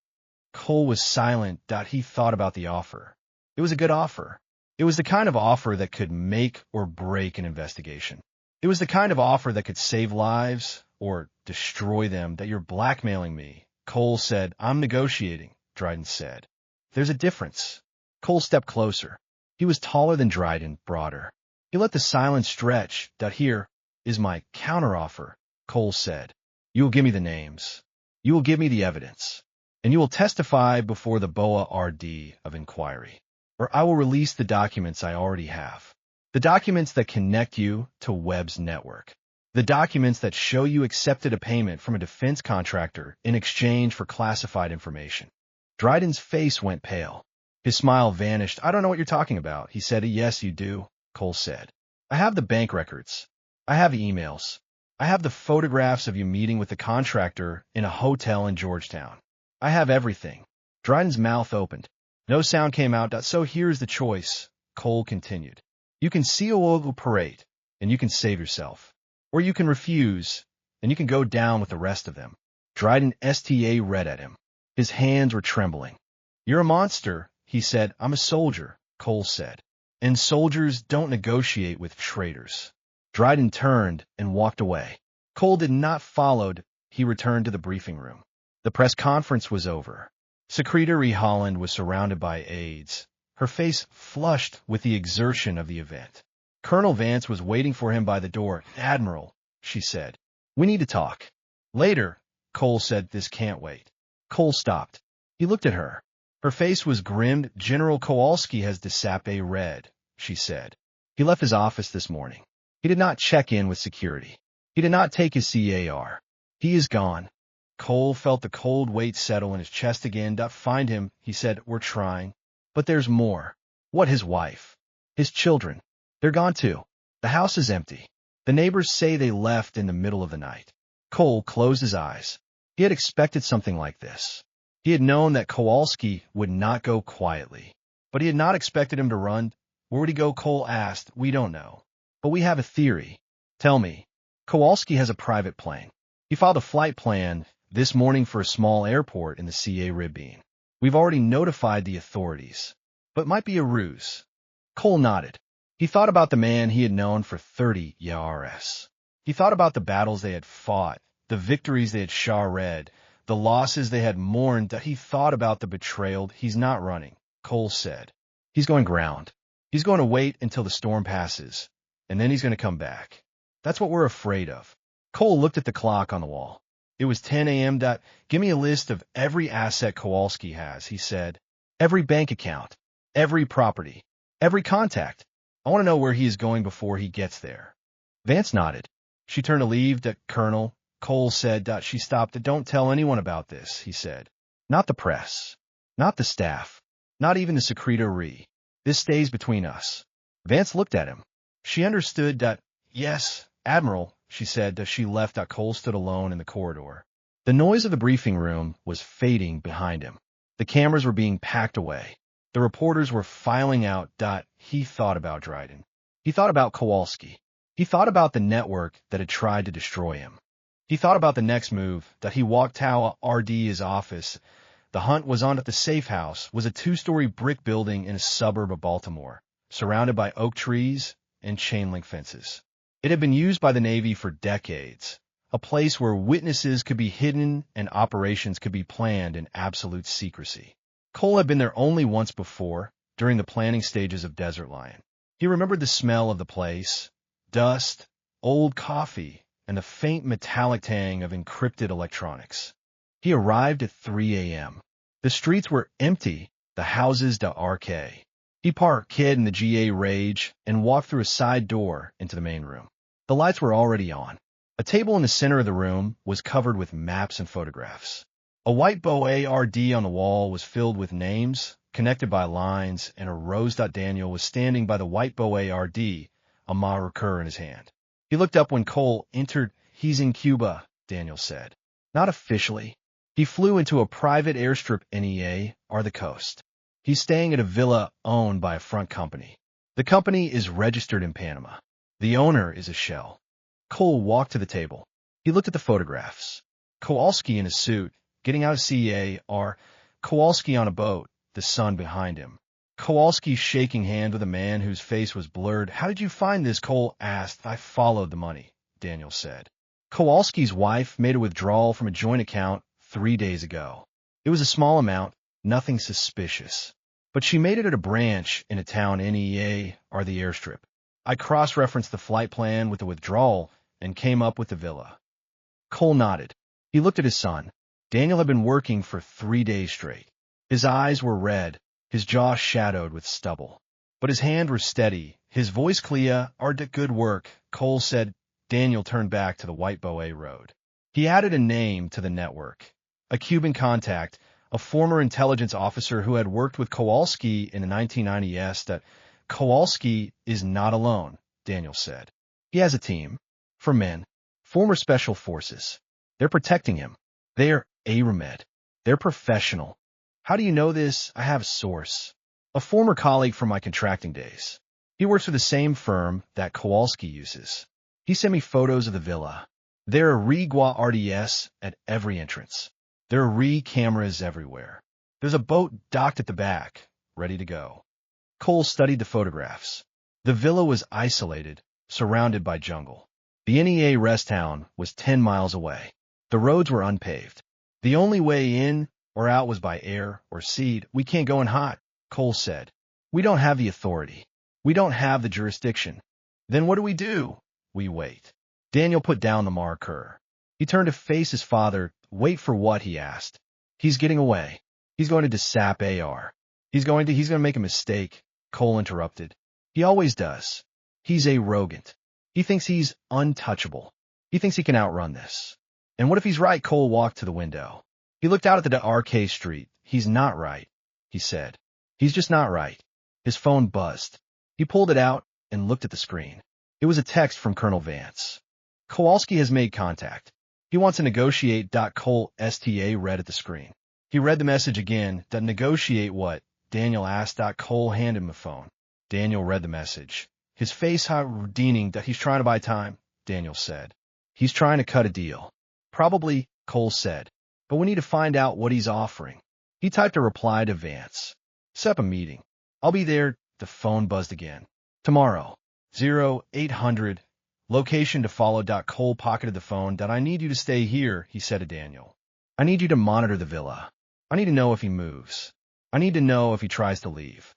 Cole was silent. He thought about the offer. It was a good offer. It was the kind of offer that could make or break an investigation. It was the kind of offer that could save lives or destroy them. That you're blackmailing me, Cole said. I'm negotiating, Dryden said. There's a difference. Cole stepped closer. He was taller than Dryden, broader. He let the silence stretch. Here is my counteroffer, Cole said. You will give me the names. You will give me the evidence. And you will testify before the BOA RD of inquiry. Or I will release the documents I already have. The documents that connect you to Webb's network. The documents that show you accepted a payment from a defense contractor in exchange for classified information. Dryden's face went pale. His smile vanished. I don't know what you're talking about, he said. Yes, you do, Cole said. I have the bank records. I have emails. I have the photographs of you meeting with the contractor in a hotel in Georgetown. I have everything. Dryden's mouth opened. No sound came out. So here's the choice, Cole continued. You can see a local parade, and you can save yourself. Or you can refuse, and you can go down with the rest of them. Dryden STA read at him. His hands were trembling. You're a monster, he said. I'm a soldier, Cole said. And soldiers don't negotiate with traitors. Dryden turned and walked away. Cole did not follow. He returned to the briefing room. The press conference was over. Secretary Holland was surrounded by aides, her face flushed with the exertion of the event. Colonel Vance was waiting for him by the door. Admiral, she said, we need to talk. Later, Cole said. This can't wait. Cole stopped. He looked at her. Her face was grim. General Kowalski has a red, she said. He left his office this morning. He did not check in with security. He did not take his CAR. He is gone. Cole felt the cold weight settle in his chest again. Find him, he said. We're trying. But there's more. What, his wife? His children? They're gone too. The house is empty. The neighbors say they left in the middle of the night. Cole closed his eyes. He had expected something like this. He had known that Kowalski would not go quietly. But he had not expected him to run. Where would he go? Cole asked. We don't know. But we have a theory. Tell me. Kowalski has a private plane. He filed a flight plan this morning for a small airport in the Caribbean. We've already notified the authorities. But it might be a ruse. Cole nodded. He thought about the man he had known for 30 years. He thought about the battles they had fought, the victories they had shared, the losses they had mourned. He thought about the betrayal. He's not running, Cole said. He's going ground. He's going to wait until the storm passes, and then he's going to come back. That's what we're afraid of. Cole looked at the clock on the wall. It was 10 a.m. Give me a list of every asset Kowalski has, he said. Every bank account, every property, every contact. I want to know where he is going before he gets there. Vance nodded. She turned to leave. Colonel, Cole said. She stopped. Don't tell anyone about this, he said. Not the press. Not the staff. Not even the secretary. This stays between us. Vance looked at him. She understood. Yes, Admiral, she said. She left. Cole stood alone in the corridor. The noise of the briefing room was fading behind him. The cameras were being packed away. The reporters were filing out. He thought about Dryden. He thought about Kowalski. He thought about the network that had tried to destroy him. He thought about the next move. He walked to RD's office. The hunt was on at the safe house, was a 2-story brick building in a suburb of Baltimore, surrounded by oak trees and chain-link fences. It had been used by the Navy for decades, a place where witnesses could be hidden and operations could be planned in absolute secrecy. Cole had been there only once before, during the planning stages of Desert Lion. He remembered the smell of the place, dust, old coffee, and the faint metallic tang of encrypted electronics. He arrived at 3 a.m. The streets were empty, the houses RK. He parked in the GA Rage and walked through a side door into the main room. The lights were already on. A table in the center of the room was covered with maps and photographs. A white BOA-RD on the wall was filled with names, connected by lines, and a rose. Daniel was standing by the white BOA-RD, a marker in his hand. He looked up when Cole entered. He's in Cuba, Daniel said. Not officially. He flew into a private airstrip NEA, or the coast. He's staying at a villa owned by a front company. The company is registered in Panama. The owner is a shell. Cole walked to the table. He looked at the photographs. Kowalski in a suit, getting out of CAR, Kowalski on a boat, the sun behind him. Kowalski shaking hand with a man whose face was blurred. How did you find this? Cole asked. I followed the money, Daniel said. Kowalski's wife made a withdrawal from a joint account 3 days ago. It was a small amount, nothing suspicious. But she made it at a branch in a town NEA or the airstrip. I cross-referenced the flight plan with the withdrawal and came up with the villa. Cole nodded. He looked at his son. Daniel had been working for 3 days straight. His eyes were red, his jaw shadowed with stubble. But his hand was steady, his voice clear. Good work, Cole said. Daniel turned back to the White Boa Road. He added a name to the network. A Cuban contact, a former intelligence officer who had worked with Kowalski in the 1990s. That Kowalski is not alone, Daniel said. He has a team. For men. Former special forces. They're protecting him. They're Aramed. They're professional. How do you know this? I have a source. A former colleague from my contracting days. He works for the same firm that Kowalski uses. He sent me photos of the villa. There are Rigua RDS at every entrance. There are cameras everywhere. There's a boat docked at the back, ready to go. Cole studied the photographs. The villa was isolated, surrounded by jungle. The NEA rest town was 10 miles away. The roads were unpaved. The only way in or out was by air or sea. We can't go in hot, Cole said. We don't have the authority. We don't have the jurisdiction. Then what do? We wait. Daniel put down the marker. He turned to face his father. Wait for what? He asked. He's getting away. He's going to sap AR. He's going to make a mistake, Cole interrupted. He always does. He's arrogant. He thinks he's untouchable. He thinks he can outrun this. And what if he's right? Cole walked to the window. He looked out at the RK street. He's not right, he said. He's just not right. His phone buzzed. He pulled it out and looked at the screen. It was a text from Colonel Vance. Kowalski has made contact. He wants to negotiate. Cole STA read at the screen. He read the message again. Negotiate what? Daniel asked. Cole handed him the phone. Daniel read the message. His face redeeming. He's trying to buy time, Daniel said. He's trying to cut a deal. Probably, Cole said. But we need to find out what he's offering. He typed a reply to Vance. Set up a meeting. I'll be there. The phone buzzed again. Tomorrow. 0800. Location to follow. Cole pocketed the phone. I need you to stay here, he said to Daniel. I need you to monitor the villa. I need to know if he moves. I need to know if he tries to leave.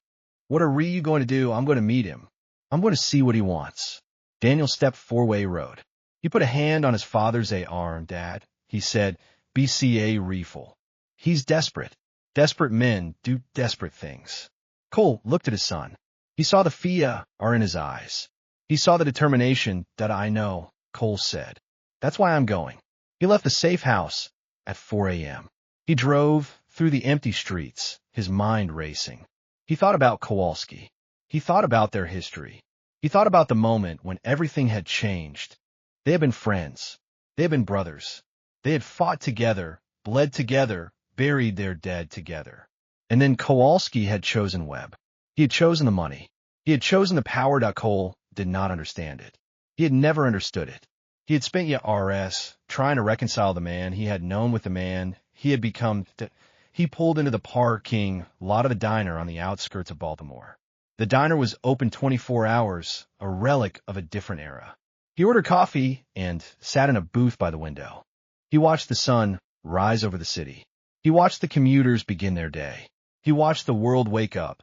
What are you going to do? I'm going to meet him. I'm going to see what he wants. Daniel stepped 4-way road. He put a hand on his father's arm. Dad, he said, BCA refill. He's desperate. Desperate men do desperate things. Cole looked at his son. He saw the fear in his eyes. He saw the determination. I know, Cole said. That's why I'm going. He left the safe house at 4 a.m. He drove through the empty streets, his mind racing. He thought about Kowalski. He thought about their history. He thought about the moment when everything had changed. They had been friends. They had been brothers. They had fought together, bled together, buried their dead together. And then Kowalski had chosen Webb. He had chosen the money. He had chosen the power. Cole did not understand it. He had never understood it. He had spent years trying to reconcile the man he had known with the man he had become. He pulled into the parking lot of the diner on the outskirts of Baltimore. The diner was open 24 hours, a relic of a different era. He ordered coffee and sat in a booth by the window. He watched the sun rise over the city. He watched the commuters begin their day. He watched the world wake up,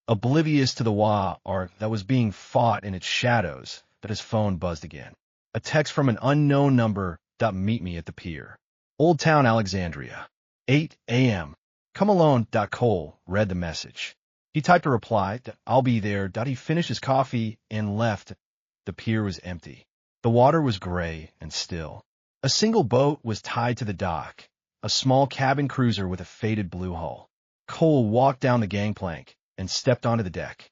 oblivious to the war that was being fought in its shadows. But his phone buzzed again. A text from an unknown number. Meet me at the pier. Old Town, Alexandria. 8 a.m. Come alone. Cole read the message. He typed a reply. I'll be there. He finished his coffee and left. The pier was empty. The water was gray and still. A single boat was tied to the dock, a small cabin cruiser with a faded blue hull. Cole walked down the gangplank and stepped onto the deck.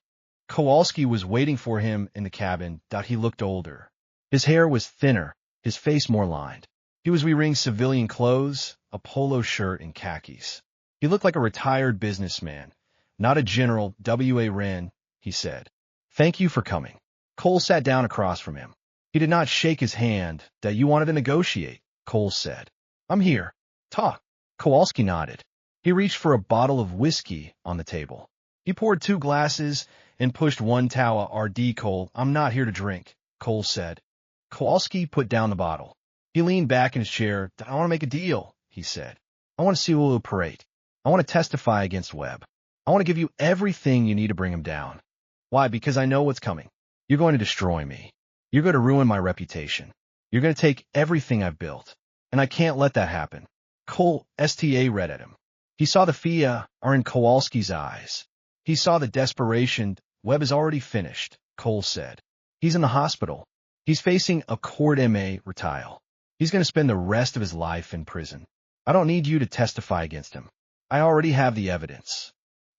Kowalski was waiting for him in the cabin. He looked older. His hair was thinner, his face more lined. He was wearing civilian clothes, a polo shirt and khakis. He looked like a retired businessman, not a general. W.A. Wren, he said. Thank you for coming. Cole sat down across from him. He did not shake his hand. You wanted to negotiate, Cole said. I'm here. Talk. Kowalski nodded. He reached for a bottle of whiskey on the table. He poured 2 glasses and pushed one tower. R.D. Cole, I'm not here to drink, Cole said. Kowalski put down the bottle. He leaned back in his chair. I want to make a deal, he said. I want to see a little parade. I want to testify against Webb. I want to give you everything you need to bring him down. Why? Because I know what's coming. You're going to destroy me. You're going to ruin my reputation. You're going to take everything I've built. And I can't let that happen. Cole STA read at him. He saw the fear are in Kowalski's eyes. He saw the desperation. Webb is already finished, Cole said. He's in the hospital. He's facing a court MA trial. He's going to spend the rest of his life in prison. I don't need you to testify against him. I already have the evidence.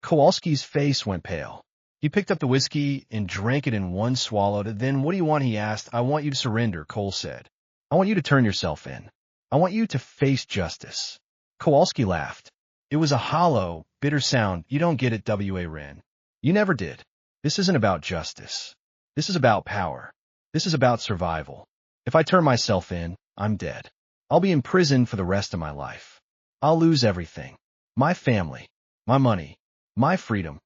Kowalski's face went pale. He picked up the whiskey and drank it in one swallow. Then, what do you want? He asked. I want you to surrender, Cole said. I want you to turn yourself in. I want you to face justice. Kowalski laughed. It was a hollow, bitter sound. You don't get it, W.A. Wren. You never did. This isn't about justice. This is about power. This is about survival. If I turn myself in, I'm dead. I'll be in prison for the rest of my life. I'll lose everything. My family, my money, my freedom.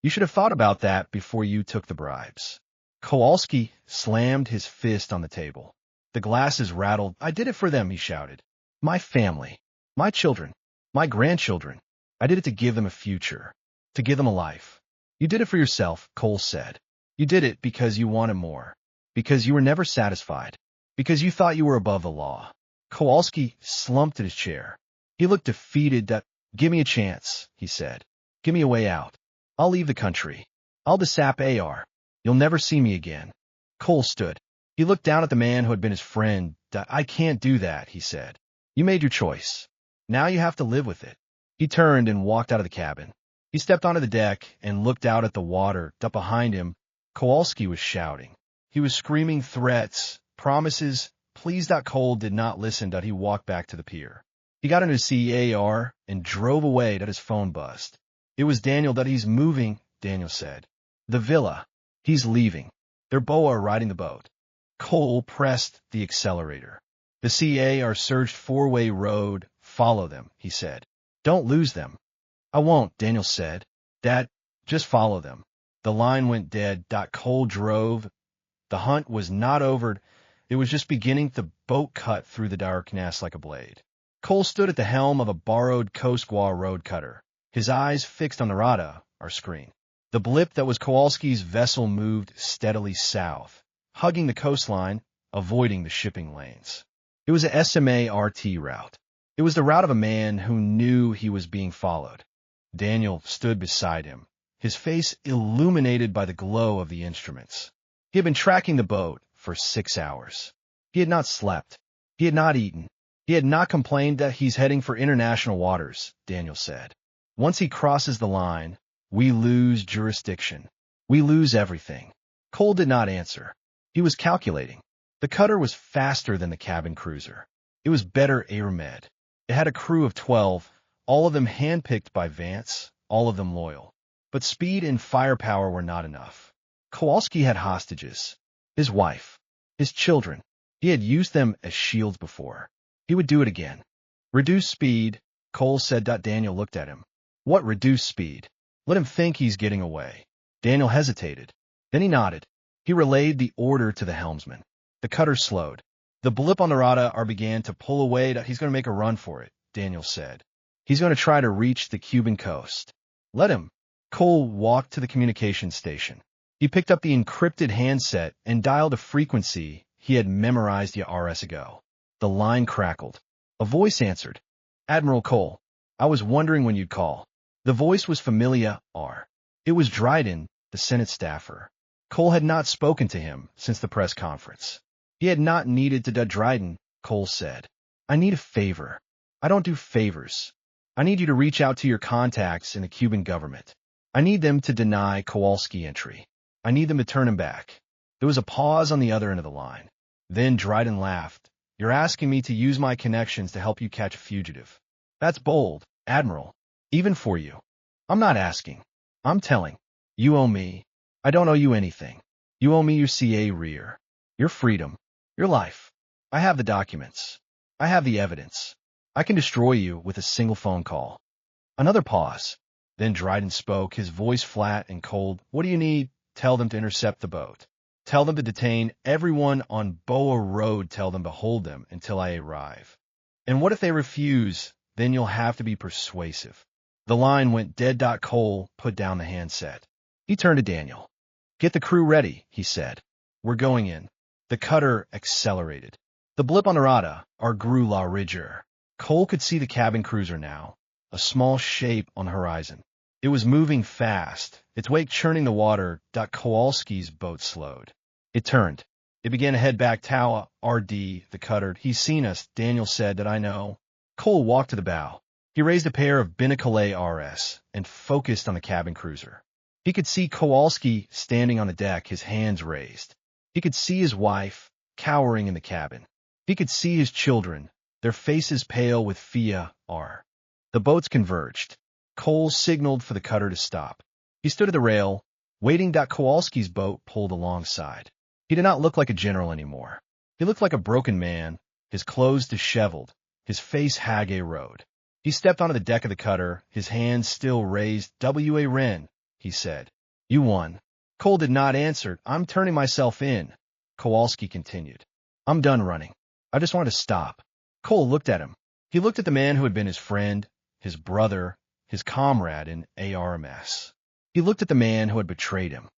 You should have thought about that before you took the bribes. Kowalski slammed his fist on the table. The glasses rattled. I did it for them, he shouted. My family, my children, my grandchildren. I did it to give them a future, to give them a life. You did it for yourself, Cole said. You did it because you wanted more, because you were never satisfied, because you thought you were above the law. Kowalski slumped in his chair. He looked defeated. Give me a chance, he said. Give me a way out. I'll leave the country. I'll dissap AR. You'll never see me again. Cole stood. He looked down at the man who had been his friend. I can't do that, he said. You made your choice. Now you have to live with it. He turned and walked out of the cabin. He stepped onto the deck and looked out at the water. Behind him, Kowalski was shouting. He was screaming threats, promises. Please. Cole did not listen. He walked back to the pier. He got into his CAR and drove away. His phone buzzed. It was Daniel. He's moving, Daniel said. The villa. He's leaving. They're boa riding the boat. Cole pressed the accelerator. The CAR surged 4-way road. Follow them, he said. Don't lose them. I won't, Daniel said. Dad, just follow them. The line went dead. Cole drove. The hunt was not over. It was just beginning. The boat cut through the darkness like a blade. Cole stood at the helm of a borrowed Coast Guard road cutter, his eyes fixed on the radar screen. The blip that was Kowalski's vessel moved steadily south, hugging the coastline, avoiding the shipping lanes. It was a SMA-RT route. It was the route of a man who knew he was being followed. Daniel stood beside him, his face illuminated by the glow of the instruments. He had been tracking the boat for 6 hours. He had not slept. He had not eaten. He had not complained. That he's heading for international waters, Daniel said. Once he crosses the line, we lose jurisdiction. We lose everything. Cole did not answer. He was calculating. The cutter was faster than the cabin cruiser. It was better airmed. It had a crew of 12, all of them handpicked by Vance, all of them loyal. But speed and firepower were not enough. Kowalski had hostages. His wife. His children. He had used them as shields before. He would do it again. Reduce speed, Cole said. Daniel looked at him. What reduce speed? Let him think he's getting away. Daniel hesitated. Then he nodded. He relayed the order to the helmsman. The cutter slowed. The blip on the radar began to pull away. He's going to make a run for it, Daniel said. He's going to try to reach the Cuban coast. Let him. Cole walked to the communication station. He picked up the encrypted handset and dialed a frequency he had memorized hours ago. The line crackled. A voice answered. Admiral Cole, I was wondering when you'd call. The voice was familiar. It was Dryden, the Senate staffer. Cole had not spoken to him since the press conference. He had not needed to. Dryden, Cole said. I need a favor. I don't do favors. I need you to reach out to your contacts in the Cuban government. I need them to deny Kowalski entry. I need them to turn him back. There was a pause on the other end of the line. Then Dryden laughed. You're asking me to use my connections to help you catch a fugitive. That's bold, Admiral. Even for you. I'm not asking. I'm telling. You owe me. I don't owe you anything. You owe me your CA rear. Your freedom. Your life. I have the documents. I have the evidence. I can destroy you with a single phone call. Another pause. Then Dryden spoke, his voice flat and cold. What do you need? Tell them to intercept the boat. Tell them to detain everyone on Boa Road. Tell them to hold them until I arrive. And what if they refuse? Then you'll have to be persuasive. The line went dead. Cole put down the handset. He turned to Daniel. Get the crew ready, he said. We're going in. The cutter accelerated. The blip on the radar grew larger. Cole could see the cabin cruiser now, a small shape on the horizon. It was moving fast, its wake churning the water. Kowalski's boat slowed. It turned. It began to head back. Tower, RD, the cutter. He's seen us, Daniel said. That I know. Cole walked to the bow. He raised a pair of binocles RS and focused on the cabin cruiser. He could see Kowalski standing on the deck, his hands raised. He could see his wife, cowering in the cabin. He could see his children, their faces pale with fear. The boats converged. Cole signaled for the cutter to stop. He stood at the rail, waiting. Kowalski's boat pulled alongside. He did not look like a general anymore. He looked like a broken man, his clothes disheveled, his face hag-a-road. He stepped onto the deck of the cutter, his hands still raised. W.A. Wren, he said. You won. Cole did not answer. I'm turning myself in. Kowalski continued. I'm done running. I just want to stop. Cole looked at him. He looked at the man who had been his friend, his brother, his comrade in ARMS. He looked at the man who had betrayed him.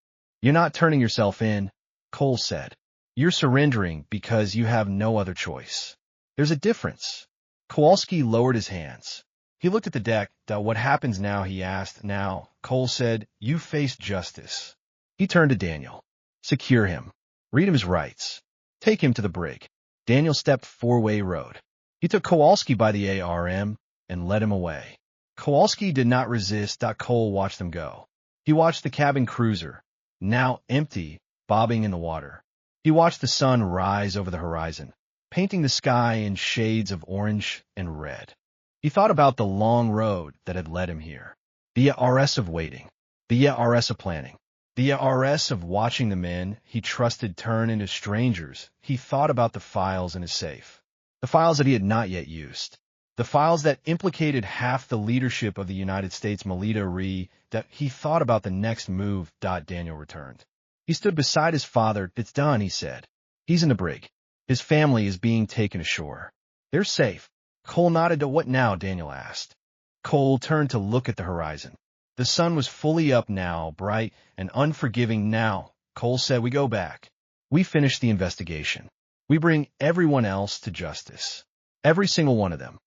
You're not turning yourself in, Cole said. You're surrendering because you have no other choice. There's a difference. Kowalski lowered his hands. He looked at the deck. What happens now, he asked. Now, Cole said, you face justice. He turned to Daniel. Secure him. Read him his rights. Take him to the brig. Daniel stepped four-way road. He took Kowalski by the ARM and led him away. Kowalski did not resist. Cole watched them go. He watched the cabin cruiser, now empty, bobbing in the water. He watched the sun rise over the horizon, painting the sky in shades of orange and red. He thought about the long road that had led him here. The RS of waiting. The RS of planning. The RS of watching the men he trusted turn into strangers. He thought about the files in his safe. The files that he had not yet used. The files that implicated half the leadership of the United States military. That he thought about the next move. Daniel returned. He stood beside his father. It's done, he said. He's in the brig. His family is being taken ashore. They're safe. Cole nodded. To what now? Daniel asked. Cole turned to look at the horizon. The sun was fully up now, bright and unforgiving now. Cole said, we go back. We finish the investigation. We bring everyone else to justice. Every single one of them.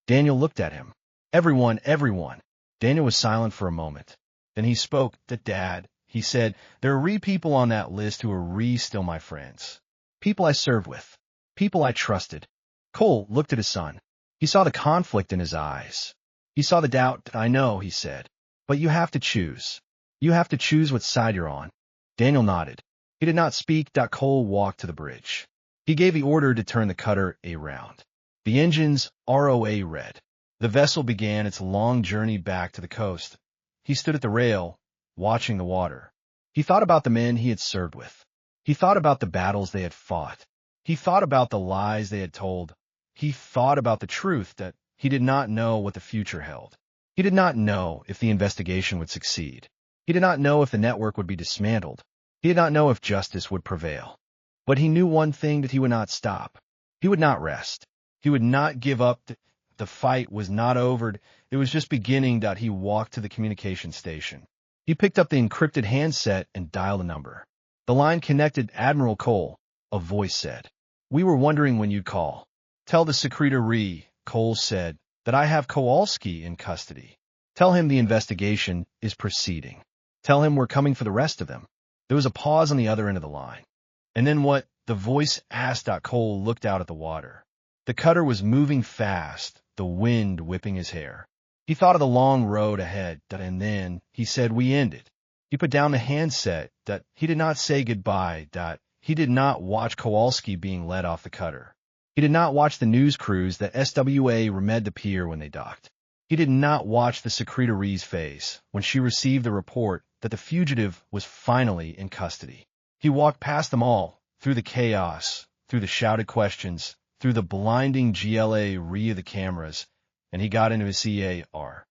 Daniel looked at him. Everyone. Daniel was silent for a moment. Then he spoke. Dad, he said, there are people on that list who are still my friends. People I served with. People I trusted. Cole looked at his son. He saw the conflict in his eyes. He saw the doubt. I know, he said. But you have to choose. You have to choose what side you're on. Daniel nodded. He did not speak. Cole walked to the bridge. He gave the order to turn the cutter around. The engines ROA read. The vessel began its long journey back to the coast. He stood at the rail, watching the water. He thought about the men he had served with. He thought about the battles they had fought. He thought about the lies they had told. He thought about the truth that he did not know what the future held. He did not know if the investigation would succeed. He did not know if the network would be dismantled. He did not know if justice would prevail. But he knew one thing, that he would not stop. He would not rest. He would not give up. The fight was not over. It was just beginning. He walked to the communication station. He picked up the encrypted handset and dialed a number. The line connected. Admiral Cole, a voice said. We were wondering when you'd call. Tell the secretary, Cole said, that I have Kowalski in custody. Tell him the investigation is proceeding. Tell him we're coming for the rest of them. There was a pause on the other end of the line. And then what? The voice asked. Cole looked out at the water. The cutter was moving fast, the wind whipping his hair. He thought of the long road ahead, and then he said, we ended. He put down the handset. He did not say goodbye. He did not watch Kowalski being led off the cutter. He did not watch the news crews that SWA remed the pier when they docked. He did not watch the secretary's face when she received the report that the fugitive was finally in custody. He walked past them all, through the chaos, through the shouted questions, through the blinding GLA of the cameras, and he got into his CAR.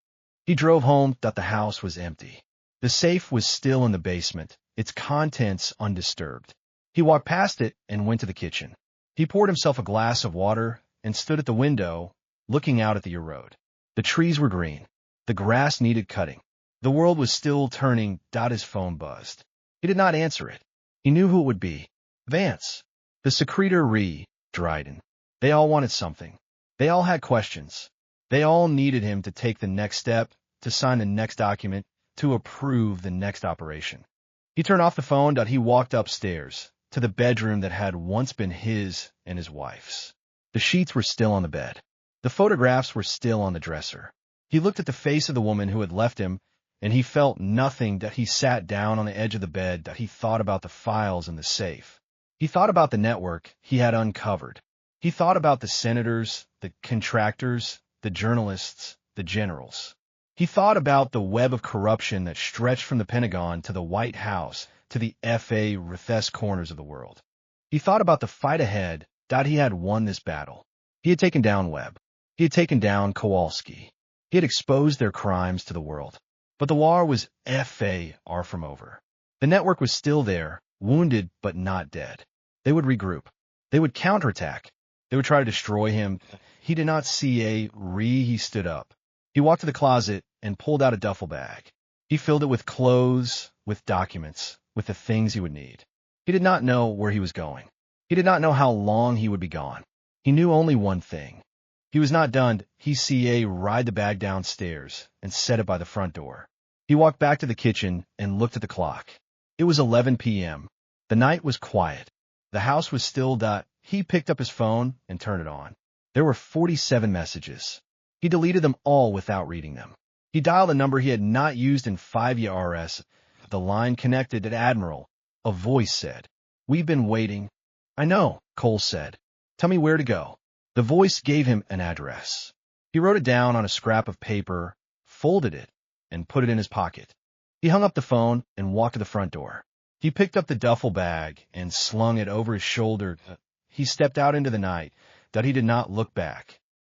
He drove home that the house was empty. The safe was still in the basement, its contents undisturbed. He walked past it and went to the kitchen. He poured himself a glass of water and stood at the window, looking out at the road. The trees were green. The grass needed cutting. The world was still turning. His phone buzzed. He did not answer it. He knew who it would be. Vance. The secretor Dryden. They all wanted something. They all had questions. They all needed him to take the next step, to sign the next document, to approve the next operation. He turned off the phone. He walked upstairs, to the bedroom that had once been his and his wife's. The sheets were still on the bed. The photographs were still on the dresser. He looked at the face of the woman who had left him, and he felt nothing. He sat down on the edge of the bed. He thought about the files in the safe. He thought about the network he had uncovered. He thought about the senators, the contractors, the journalists, the generals. He thought about the web of corruption that stretched from the Pentagon to the White House to the farthest corners of the world. He thought about the fight ahead. He had won this battle. He had taken down Webb. He had taken down Kowalski. He had exposed their crimes to the world. But the war was far from over. The network was still there, wounded but not dead. They would regroup. They would counterattack. They would try to destroy him. He did not see He stood up. He walked to the closet and pulled out a duffel bag. He filled it with clothes, with documents, with the things he would need. He did not know where he was going. He did not know how long he would be gone. He knew only one thing. He was not done. He ride the bag downstairs and set it by the front door. He walked back to the kitchen and looked at the clock. It was 11 p.m. The night was quiet. The house was still. He picked up his phone and turned it on. There were 47 messages. He deleted them all without reading them. He dialed a number he had not used in 5 years. The line connected at Admiral. A voice said, "We've been waiting." "I know," Cole said. "Tell me where to go." The voice gave him an address. He wrote it down on a scrap of paper, folded it, and put it in his pocket. He hung up the phone and walked to the front door. He picked up the duffel bag and slung it over his shoulder. He stepped out into the night. He did not look back.